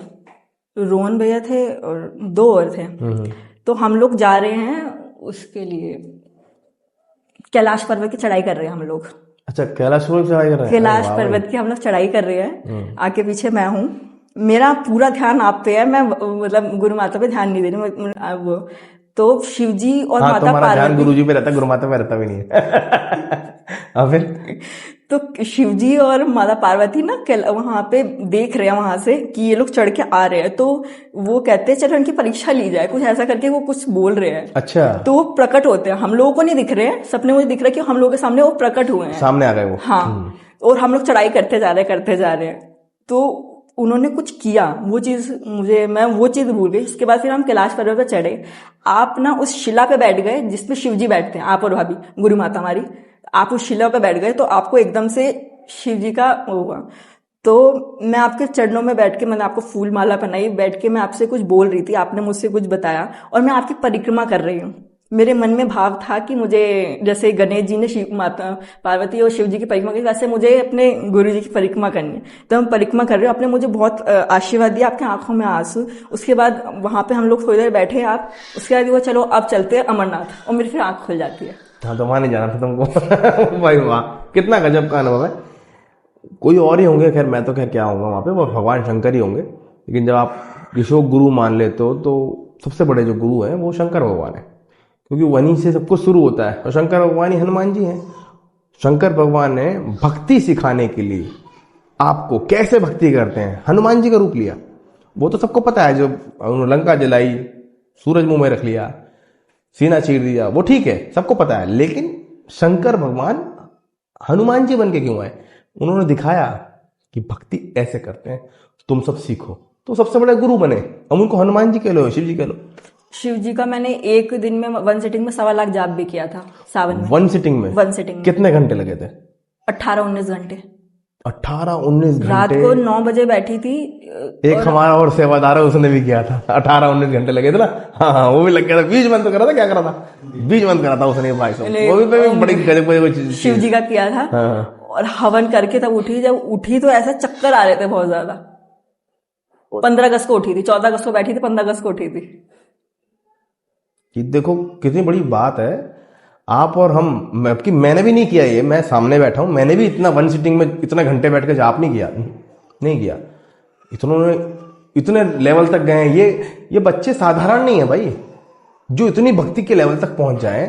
रोहन भैया थे और 2 और थे। तो हम लोग जा रहे हैं उसके लिए, कैलाश पर्वत की चढ़ाई कर रहे हैं हम लोग। अच्छा, कैलाश पर्वत की चढ़ाई कर रहे हैं? कैलाश पर्वत की हम लोग चढ़ाई कर रहे हैं। आगे पीछे मैं हूँ, मेरा पूरा ध्यान आप पे है, मैं मतलब गुरु माता पे ध्यान नहीं दे रही वो। तो शिव जी और हाँ, माता तुम्हारा ध्यान पार्वती, गुरुजी पे रहता है, गुरु माता पे रहता भी नहीं है। और फिर तो शिव जी और माता पार्वती ना वहां पे देख रहे हैं वहां से कि ये लोग चढ़ के आ रहे हैं, तो वो कहते हैं चलो इनकी परीक्षा ली जाए, कुछ ऐसा करके वो कुछ बोल रहे हैं। अच्छा, तो वो प्रकट होते हैं, हम लोगों को नहीं दिख रहे हैं, सपने मुझे दिख रहा है कि हम लोगों के सामने वो प्रकट हुए हैं। सामने आ गए वो। हाँ, और हम लोग चढ़ाई करते जा रहे हैं। तो उन्होंने कुछ किया, वो चीज मुझे, मैं वो चीज भूल गई। उसके बाद फिर हम कैलाश पर्वत पर चढ़े। आप ना उस शिला पे बैठ गए जिसमें शिव जी बैठते हैं, आप और भाभी गुरु माता हमारी। आप उस शिला पे बैठ गए तो आपको एकदम से शिव जी का वो हुआ। तो मैं आपके चरणों में बैठ के, मैंने आपको फूल माला पहनाई, बैठ के मैं आपसे कुछ बोल रही थी, आपने मुझसे कुछ बताया, और मैं आपकी परिक्रमा कर रही हूँ। मेरे मन में भाव था कि मुझे, जैसे गणेश जी ने शिव माता पार्वती और शिव जी की परिक्रमा की, वैसे मुझे अपने गुरु जी की परिक्रमा करनी है। तो हम परिक्रमा कर रहे हो, आपने मुझे बहुत आशीर्वाद दिया, आपकी आंखों में आंसू। उसके बाद वहां पे हम लोग थोड़ी देर बैठे, आप उसके बाद वो चलो अब चलते हैं अमरनाथ, और मेरी फिर आंख खुल जाती है। हाँ, तो वहां नहीं जाना था तुमको। भाई वाह, कितना गजब का अनुभव है। कोई और ही होंगे, खैर मैं तो खैर क्या होऊंगा वहां पे, वो भगवान शंकर ही होंगे। लेकिन जब आप किसी को गुरु मान लेते हो तो सबसे बड़े जो गुरु हैं वो शंकर भगवान है, क्योंकि वहीं से सब कुछ शुरू होता है। और शंकर भगवान ही हनुमान जी हैं। शंकर भगवान ने भक्ति सिखाने के लिए आपको कैसे भक्ति करते हैं हनुमान जी का रूप लिया। वो तो सबको पता है, जो उन्होंने लंका जलाई, सूरज मुंह में रख लिया, सीना चीर दिया, वो ठीक है, सबको पता है। लेकिन शंकर भगवान हनुमान जी बन के क्यों आए? उन्होंने दिखाया कि भक्ति ऐसे करते हैं, तुम सब सीखो। तो सबसे बड़े गुरु बने। अब उनको हनुमान जी कह लो, शिव जी कह लो। शिव जी का मैंने एक दिन में, वन सिटिंग में 1.25 लाख जाप भी किया था सावन में। वन सिटिंग में? वन सिटिंग में कितने घंटे लगे थे? 18-19 घंटे। 18-19 रात घंटे? को 9 बजे बैठी थी। एक हमारा और सेवादार है, उसने भी किया था। 18-19 घंटे लगे थे ना। हाँ हाँ, वो भी लग गया था। बीज बंद करा था, क्या करा था? बीज बंद करा था उसने भाई साहब। वो भी बड़ी गजब शिव जी का किया था। हाँ। और हवन करके तब उठी, जब उठी तो ऐसा चक्कर आ रहे थे बहुत ज्यादा। 15 अगस्त को उठी थी, 14 अगस्त को बैठी थी, 15 अगस्त को उठी थी। कि देखो कितनी बड़ी बात है। आप और हम, मैंने भी नहीं किया ये, मैं सामने बैठा हूं, मैंने भी इतना वन सिटिंग में इतना घंटे बैठ के जाप नहीं किया, नहीं किया। इतने लेवल तक गए हैं। ये बच्चे साधारण नहीं है भाई, जो इतनी भक्ति के लेवल तक पहुंच जाए।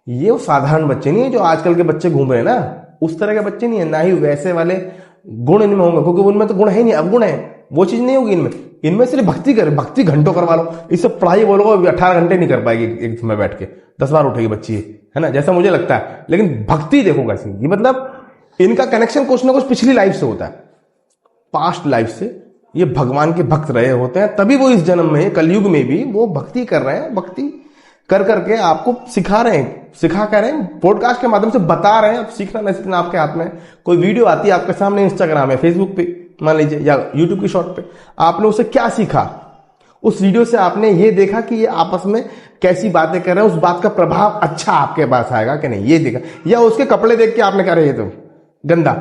ये वो साधारण बच्चे नहीं है जो आजकल के बच्चे घूम रहे हैं ना, उस तरह के बच्चे नहीं है। ना ही वैसे वाले गुण इनमें होंगे, क्योंकि उनमें तो गुण है नहीं, अवगुण है, वो चीज नहीं होगी इनमें। इनमें सिर्फ भक्ति करे, भक्ति घंटों करवा लो। इससे पढ़ाई बोलो 18 घंटे नहीं कर पाएगी एक समय बैठ के, 10 बार उठेगी बच्ची, है ना, जैसा मुझे लगता है। लेकिन भक्ति देखो कैसी, ये मतलब इनका कनेक्शन कुछ ना कुछ पिछली लाइफ से होता है, पास्ट लाइफ से। ये भगवान के भक्त रहे होते हैं, तभी वो इस जन्म में, कलयुग में भी वो भक्ति कर रहे हैं। भक्ति कर करके आपको सिखा रहे हैं, सिखा कर रहे हैं, पॉडकास्ट के माध्यम से बता रहे हैं। अब सीखना नहीं सीखना आपके हाथ में। कोई वीडियो आती है आपके सामने, इंस्टाग्राम है, फेसबुक पे मान लीजिए, या यूट्यूब की शॉर्ट पे, आपने उसे क्या सीखा? उस वीडियो से आपने ये देखा कि ये आपस में कैसी बातें कर रहे हैं, उस बात का प्रभाव अच्छा आपके पास आएगा कि नहीं, ये देखा। या उसके कपड़े देख के आपने कहा रहे ये तो गंदा।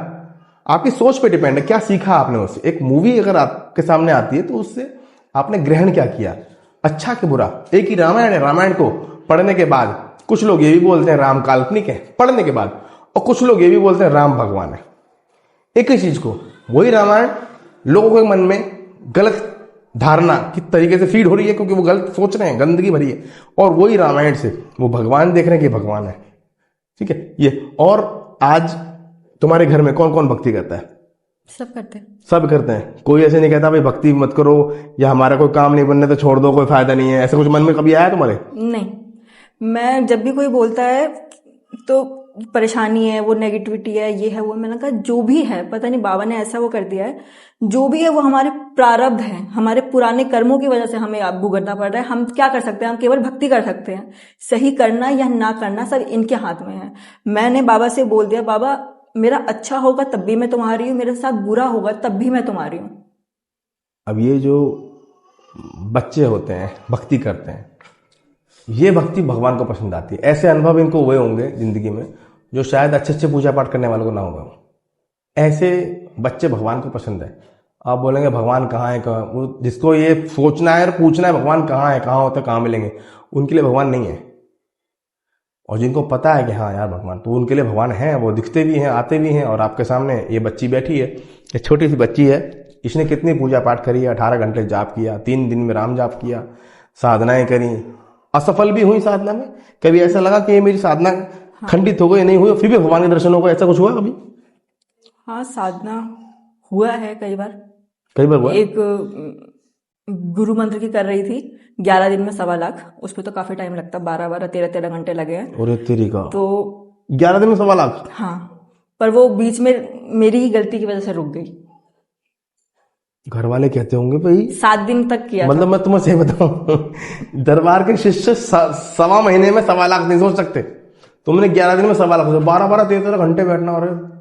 आपकी सोच पे डिपेंड है, क्या सीखा आपने उससे। एक मूवी अगर आपके सामने आती है तो उससे आपने ग्रहण क्या किया, अच्छा कि बुरा। एक ही रामायण है, रामायण को पढ़ने के बाद कुछ लोग ये भी बोलते हैं राम काल्पनिक है, पढ़ने के बाद, और कुछ लोग ये भी बोलते हैं राम भगवान है। एक ही चीज को, वही रामायण लोगों के मन में गलत धारणा की तरीके से फीड हो रही है, क्योंकि वो गलत सोच रहे हैं, गंदगी भरी है। और वही रामायण से वो भगवान देख रहे हैं कि भगवान है, ठीक है ये। और आज तुम्हारे घर में कौन कौन भक्ति करता है? सब करते हैं। सब करते हैं। कोई ऐसे नहीं कहता भाई भक्ति मत करो, या हमारा कोई काम नहीं बनने तो छोड़ दो, कोई फायदा नहीं है, ऐसा कुछ मन में कभी आया तुम्हारे? नहीं, मैं जब भी कोई बोलता है तो परेशानी है, वो नेगेटिविटी है, ये है वो, मैंने कहा जो भी है, पता नहीं बाबा ने ऐसा वो कर दिया है, जो भी है वो हमारे प्रारब्ध है, हमारे पुराने कर्मों की वजह से हमें अब भुगतना पड़ रहा है। हम क्या कर सकते हैं? हम केवल भक्ति कर सकते हैं। सही करना या ना करना सब इनके हाथ में है। मैंने बाबा से बोल दिया, बाबा मेरा अच्छा होगा तब भी मैं तुम्हारी हूँ, मेरे साथ बुरा होगा तब भी मैं तुम्हारी हूँ। अब ये जो बच्चे होते हैं भक्ति करते हैं, ये भक्ति भगवान को पसंद आती है। ऐसे अनुभव इनको हुए होंगे जिंदगी में जो शायद अच्छे अच्छे पूजा पाठ करने वालों को ना हुए हों। ऐसे बच्चे भगवान को पसंद है। आप बोलेंगे भगवान कहाँ है, कहाँ, वो जिसको ये सोचना है और पूछना है भगवान कहाँ है, कहाँ होता है, कहाँ मिलेंगे, उनके लिए भगवान नहीं है। और जिनको पता है कि हाँ यार भगवान, तो उनके लिए भगवान है। वो दिखते भी हैं, आते भी हैं। और आपके सामने ये बच्ची बैठी है, ये छोटी सी बच्ची है, इसने कितनी पूजा पाठ करी, 18 घंटे जाप किया, 3 दिन में राम जाप किया, साधनाएं करी, असफल भी हुई साधना में। कभी ऐसा लगा कि ये मेरी साधना खंडित हो गई, नहीं हुई, फिर भी भगवान के दर्शन हो गए, ऐसा कुछ हुआ कभी? हाँ, साधना हुआ है कई बार। कई बार हुआ? एक गुरु मंत्र की कर रही थी, 11 दिन में 1.25 लाख। उस पर तो काफी टाइम लगता, 12-12, 13-13 घंटे लगे हैं। और तेरी का तो 11 दिन में 1.25 लाख? हाँ, पर वो बीच में मेरी ही गलती की वजह से रुक गई। घर वाले कहते होंगे भाई 7 दिन तक किया मतलब मैं तुम्हें सही बताऊं, दरबार के शिष्य 1.25 महीने में 1.25 लाख नहीं सोच सकते, तुमने 11 दिन में 1.25 लाख, 12-12, 13-13 घंटे बैठना हो रहे।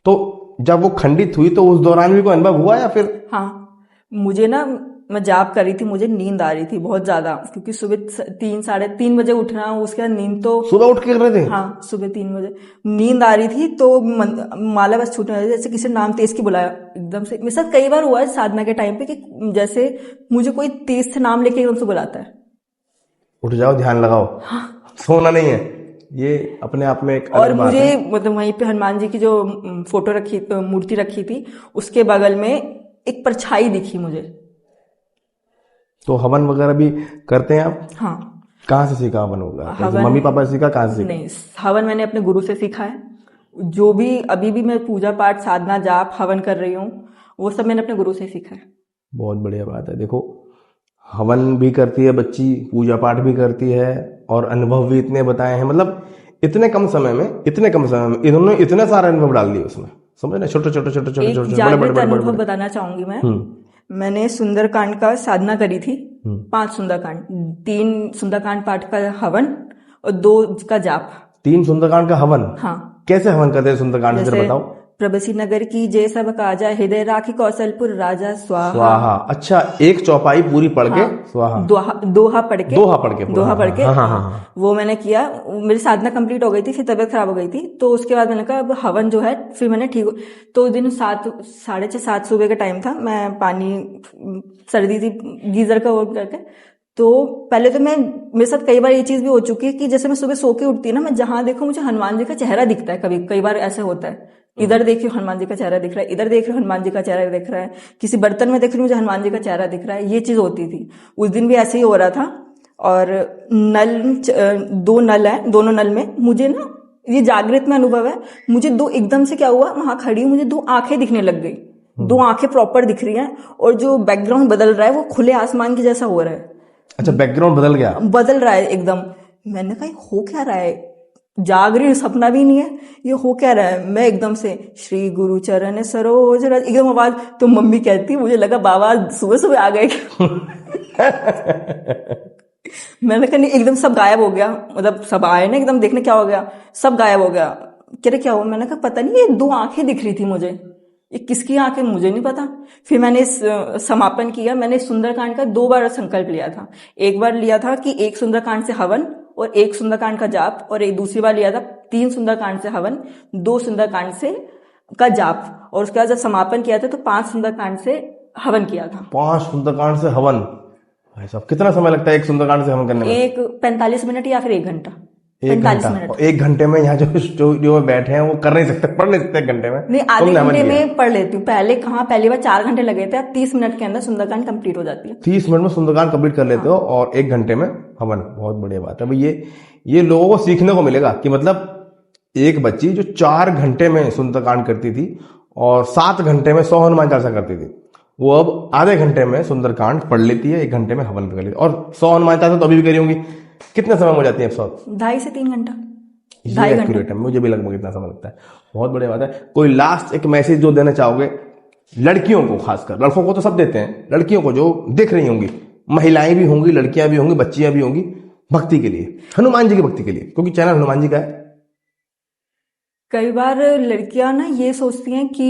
तो जब वो खंडित हुई तो उस दौरान भी कोई अनुभव हुआ या फिर? हाँ, मुझे ना, मैं जाप कर रही थी, मुझे नींद आ रही थी बहुत ज्यादा, क्योंकि सुबह 3-3:30 बजे उठना, उसके बाद नींद तो सुबह उठ के कर रहे थे? हाँ, सुबह 3 बजे नींद आ रही थी, तो माला बस छूटने वाली थी, जैसे किसी ने नाम तेज की बुलाया एकदम से। मेरे साथ कई बार हुआ है साधना के टाइम पे कि जैसे मुझे कोई तेज से नाम लेके एकदम से बुलाता है। उठ जाओ, ध्यान लगाओ, सोना नहीं है। ये अपने आप में एक और अलग बात मुझे है। मतलब वहीं पे हनुमान जी की जो फोटो रखी, मूर्ति रखी थी, उसके बगल में एक परछाई दिखी मुझे। तो हवन वगैरह भी करते हैं आप? हाँ, कहाँ से सीखा हवन वगैरह? हवन मम्मी पापा से सीखा, कहाँ से सीखा? नहीं, हवन मैंने अपने गुरु से सीखा है। जो भी अभी भी मैं पूजा पाठ, साधना, जाप, हवन कर रही हूँ, वो सब मैंने अपने गुरु से सीखा है। बहुत बढ़िया बात है। देखो, हवन भी करती है बच्ची, पूजा पाठ भी करती है, और अनुभव भी इतने बताए हैं, मतलब इतने कम समय में इन्होंने इतने सारे अनुभव डाल दिए उसमें, समझ ना, छोटे छोटे छोटे छोटे एक छोटे जागृत अनुभव बताना चाहूंगी मैं। मैंने सुंदरकांड का साधना करी थी, 5 सुंदरकांड, 3 सुंदरकांड पाठ का हवन और 2 का जाप। 3 सुंदरकांड का हवन? हाँ, कैसे हवन करते हैं सुंदरकांड, जरा जैसे बताओ। प्रभसी नगर की जय सब काजा, हृदय राखी कौशलपुर राजा, स्वाहा। स्वाहा, अच्छा, एक चौपाई पूरी पढ़ के स्वाहा, दोहा पढ़ के, दोहा पढ़ के, हाँ। वो मैंने किया। मेरी साधना कंप्लीट हो गई थी, फिर तबीयत खराब हो गई थी, तो उसके बाद मैंने कहा अब हवन जो है, फिर मैंने ठीक। तो उस दिन 7, 6:30 सुबह का टाइम था, मैं पानी, सर्दी थी, गीजर का वो करके, तो पहले तो मेरे साथ कई बार ये चीज भी हो चुकी है कि जैसे मैं सुबह सो के उठती है ना, मैं जहां देखूं मुझे हनुमान जी का चेहरा दिखता है। कई बार ऐसे होता है, इधर देख रही हूँ हनुमान जी का चेहरा दिख रहा है, इधर देख रही हूँ हनुमान जी का चेहरा दिख रहा है, किसी बर्तन में देख रही हूँ मुझे हनुमान जी का चेहरा दिख रहा है। ये चीज होती थी, उस दिन भी ऐसे ही हो रहा था। और नल, 2 नल है, दोनों नल में मुझे ना, ये जागृत में अनुभव है, मुझे 2 एकदम से क्या हुआ, वहां खड़ी मुझे 2 आंखें दिखने लग गई, 2 आंखें प्रॉपर दिख रही हैं, और जो बैकग्राउंड बदल रहा है वो खुले आसमान के जैसा हो रहा है। अच्छा, बैकग्राउंड बदल रहा है एकदम। मैंने कहा हो क्या रहा है, जाग रही हूँ, सपना भी नहीं है, ये हो क्या रहा है। मैं एकदम से श्री गुरु चरण सरोज रज, एकदम आवाज, तो मम्मी कहती, मुझे लगा बाबा सुबह सुबह आ गए। मैंने कहा नहीं, एकदम सब गायब हो गया, मतलब सब आए ना एकदम देखने, क्या हो गया, सब गायब हो गया। कह रहे क्या हुआ, मैंने कहा पता नहीं, ये 2 आंखें दिख रही थी मुझे, ये किसकी आंखें मुझे नहीं पता। फिर मैंने समापन किया। मैंने सुंदरकांड का 2 बार संकल्प लिया था। एक बार लिया था कि 1 सुंदरकांड से हवन और 1 सुंदरकांड का जाप, और एक दूसरी बार लिया था 3 सुंदरकांड से हवन, 2 सुंदरकांड से का जाप, और उसके बाद जब समापन किया था तो 5 सुंदरकांड से हवन किया था। 5 सुंदरकांड से हवन? भाई साहब, कितना समय लगता है एक सुंदरकांड से हवन करने में? 45 मिनट या फिर 1 घंटा। 45 मिनट। 1 घंटे में यहाँ जो बैठे हैं वो कर नहीं सकते, पढ़ नहीं सकते 1 घंटे में? नहीं, आधे घंटे में पढ़ लेती हूँ। पहली बार 4 घंटे लगे थे, अब 30 मिनट के अंदर सुंदरकांड कंप्लीट हो जाती है। 30 मिनट में सुंदरकांड कंप्लीट कर लेते हो, और 1 घंटे में हवन। बहुत बढ़िया बात है भाई। ये लोगों को सीखने को मिलेगा कि मतलब एक बच्ची जो 4 घंटे में सुंदरकांड करती थी और 7 घंटे में 100 हनुमान चालीसा करती थी, वो अब आधे घंटे में सुंदरकांड पढ़ लेती है, 1 घंटे में हवन कर लेती है। और 100 हनुमान चालीसा तो अभी भी करी होंगी, कितने समय हो जाती है? 100 2.5 से 3 घंटा। ये एक्यूरेट है, मुझे भी लगभग इतना समय लगता है। बहुत बढ़िया बात है। कोई लास्ट एक मैसेज जो देना चाहोगे लड़कियों को, खासकर? लड़कों को तो सब देते हैं, लड़कियों को जो देख रही होंगी, महिलाएं भी होंगी, लड़कियां भी होंगी, बच्चियां भी होंगी, भक्ति के लिए, हनुमान जी की भक्ति के लिए, क्योंकि चैनल हनुमान जी का है। कई बार लड़कियां ना ये सोचती हैं कि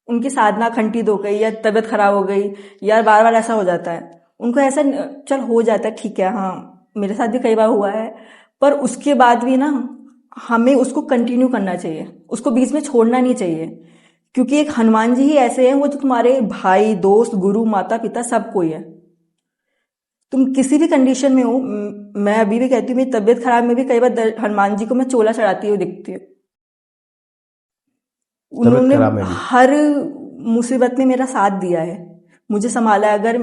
उनकी साधना खंडित हो गई, या तबीयत खराब हो गई, या बार बार ऐसा हो जाता है उनको, ऐसा चल हो जाता है, ठीक है, हाँ मेरे साथ भी कई बार हुआ है, पर उसके बाद भी ना हमें उसको कंटिन्यू करना चाहिए, उसको बीच में छोड़ना नहीं चाहिए, क्योंकि एक हनुमान जी ही ऐसे हैं, वो तो तुम्हारे भाई, दोस्त, गुरु, माता पिता सब कोई है। तुम किसी भी कंडीशन में हो, मैं अभी भी कहती हूँ, मेरी तबीयत खराब में भी कई बार हनुमान जी को मैं चोला चढ़ाती हुई दिखती हूँ। उन्होंने हर मुसीबत में मेरा साथ दिया है, मुझे संभाला है। अगर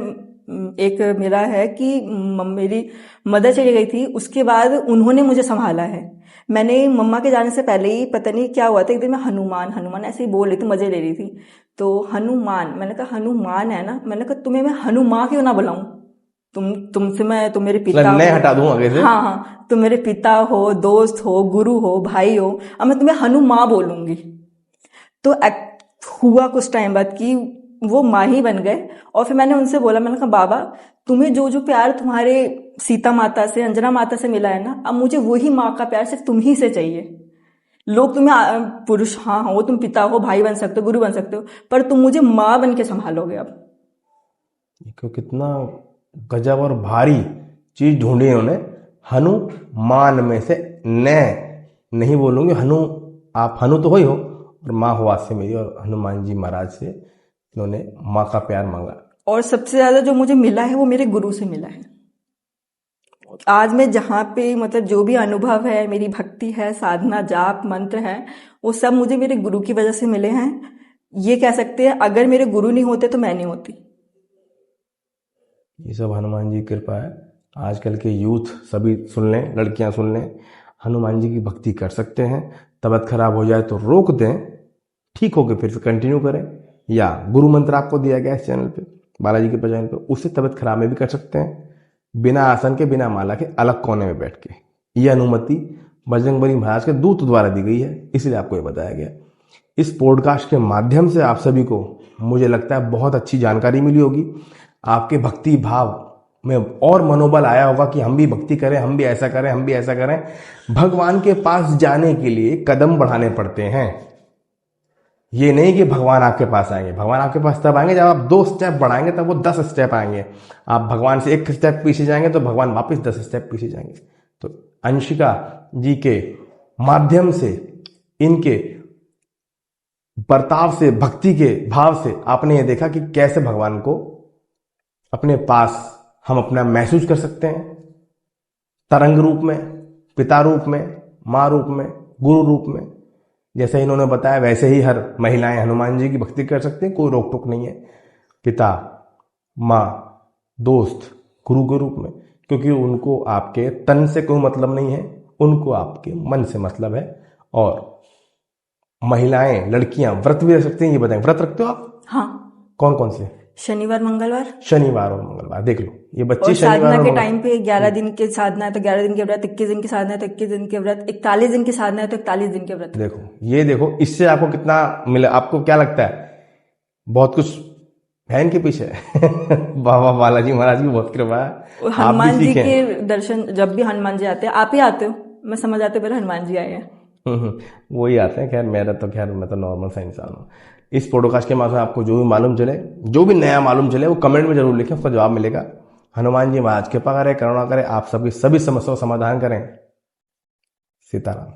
एक मेरा है कि मेरी मदर चली गई थी, उसके बाद उन्होंने मुझे संभाला है। मैंने मम्मा के जाने से पहले ही पता नहीं क्या हुआ था, एक दिन मैं हनुमान हनुमान ऐसे ही बोल रही थी, मजे ले रही थी। तो हनुमान, मैंने कहा हनुमान है ना, मैंने कहा तुम्हें मैं हनुमा क्यों ना बुलाऊं, तुम मेरे पिता मैं हो। हटा दूं आगे से। हाँ हाँ, तुम मेरे पिता हो, दोस्त हो, गुरु हो, भाई हो, अब मैं तुम्हें हनुमा बोलूंगी। तो हुआ कुछ टाइम बाद कि वो माँ ही बन गए। और फिर मैंने उनसे बोला, मैंने कहा बाबा, तुम्हें जो जो प्यार तुम्हारे सीता माता से, अंजना माता से मिला है ना, अब मुझे वही माँ का प्यार सिर्फ तुम ही से चाहिए। लोग तुम्हें पुरुष, हाँ हाँ, वो तुम पिता हो, भाई बन सकते हो, गुरु बन सकते हो, पर तुम मुझे माँ बन के संभालोगे अब। क्यों, कितना गजब और भारी चीज ढूंढी इन्होंने। हनुमान में से न नहीं बोलूंगी, आप हनु तो हो ही हो, और माँ हो आज से मेरी, और हनुमान जी महाराज से इन्होंने माँ का प्यार मांगा। और सबसे ज्यादा जो मुझे मिला है वो मेरे गुरु से मिला है। आज मैं जहाँ पे मतलब जो भी अनुभव है, मेरी भक्ति है, साधना, जाप, मंत्र है, वो सब मुझे मेरे गुरु की वजह से मिले हैं। ये कह सकते हैं अगर मेरे गुरु नहीं होते तो मैं नहीं होती। ये सब हनुमान जी की कृपा है। आजकल के यूथ सभी सुन लें, लड़कियां सुन लें, हनुमान जी की भक्ति कर सकते हैं। तबीयत खराब हो जाए तो रोक दें, ठीक होकर फिर से कंटिन्यू करें। या गुरु मंत्र आपको दिया गया है इस चैनल पे, बालाजी के चैनल पे, उससे तबीयत खराब में भी कर सकते हैं, बिना आसन के, बिना माला के, अलग कोने में बैठ के। यह अनुमति बजरंगबली महाराज के दूत द्वारा दी गई है, इसलिए आपको ये बताया गया। इस पॉडकास्ट के माध्यम से आप सभी को, मुझे लगता है, बहुत अच्छी जानकारी मिली होगी। आपके भक्ति भाव में और मनोबल आया होगा कि हम भी भक्ति करें, हम भी ऐसा करें, हम भी ऐसा करें। भगवान के पास जाने के लिए कदम बढ़ाने पड़ते हैं। ये नहीं कि भगवान आपके पास आएंगे। भगवान आपके पास तब आएंगे जब आप 2 स्टेप बढ़ाएंगे, तब वो 10 स्टेप आएंगे। आप भगवान से 1 स्टेप पीछे जाएंगे तो भगवान वापस 10 स्टेप पीछे जाएंगे। तो अंशिका जी के माध्यम से, इनके बर्ताव से, भक्ति के भाव से आपने ये देखा कि कैसे भगवान को अपने पास हम अपना महसूस कर सकते हैं, तरंग रूप में, पिता रूप में, माँ रूप में, गुरु रूप में। जैसे इन्होंने बताया वैसे ही हर महिलाएं हनुमान जी की भक्ति कर सकती हैं, कोई रोक टोक नहीं है। पिता, माँ, दोस्त, गुरु के रूप में, क्योंकि उनको आपके तन से कोई मतलब नहीं है, उनको आपके मन से मतलब है। और महिलाएं, लड़कियां व्रत भी रख सकती हैं। ये बताएं, व्रत रखते हो आप? हाँ। कौन कौन से? शनिवार मंगलवार। शनिवार और मंगलवार, देख लो ये बच्ची और शनिवार साधना और के टाइम पे 11 दिन की साधना है तो 11 दिन के व्रत, 21 दिन की साधना है तो 21 दिन के व्रत, 41 दिन की साधना है तो 41 दिन के व्रत। देखो, ये देखो, इससे आपको कितना मिला। आपको क्या लगता है? बहुत कुछ है इनके पीछे। बाबा बालाजी महाराज की बहुत कृपा है। और आप भी हनुमान जी सीखें। के दर्शन, जब भी हनुमान जी आते हैं, आप ही आते हो, मैं समझ आते मेरे हनुमान जी आए हैं। वही आते हैं। खैर मेरा तो, खैर मैं तो नॉर्मल सा इंसान हूँ। इस पॉडकास्ट के माध्यम से आपको जो भी मालूम चले, जो भी नया मालूम चले, वो कमेंट में जरूर लिखें, उसका जवाब मिलेगा। हनुमान जी महाराज कृपा करें, करुणा करें, आप सबकी सभी समस्याओं का समाधान करें। सीताराम।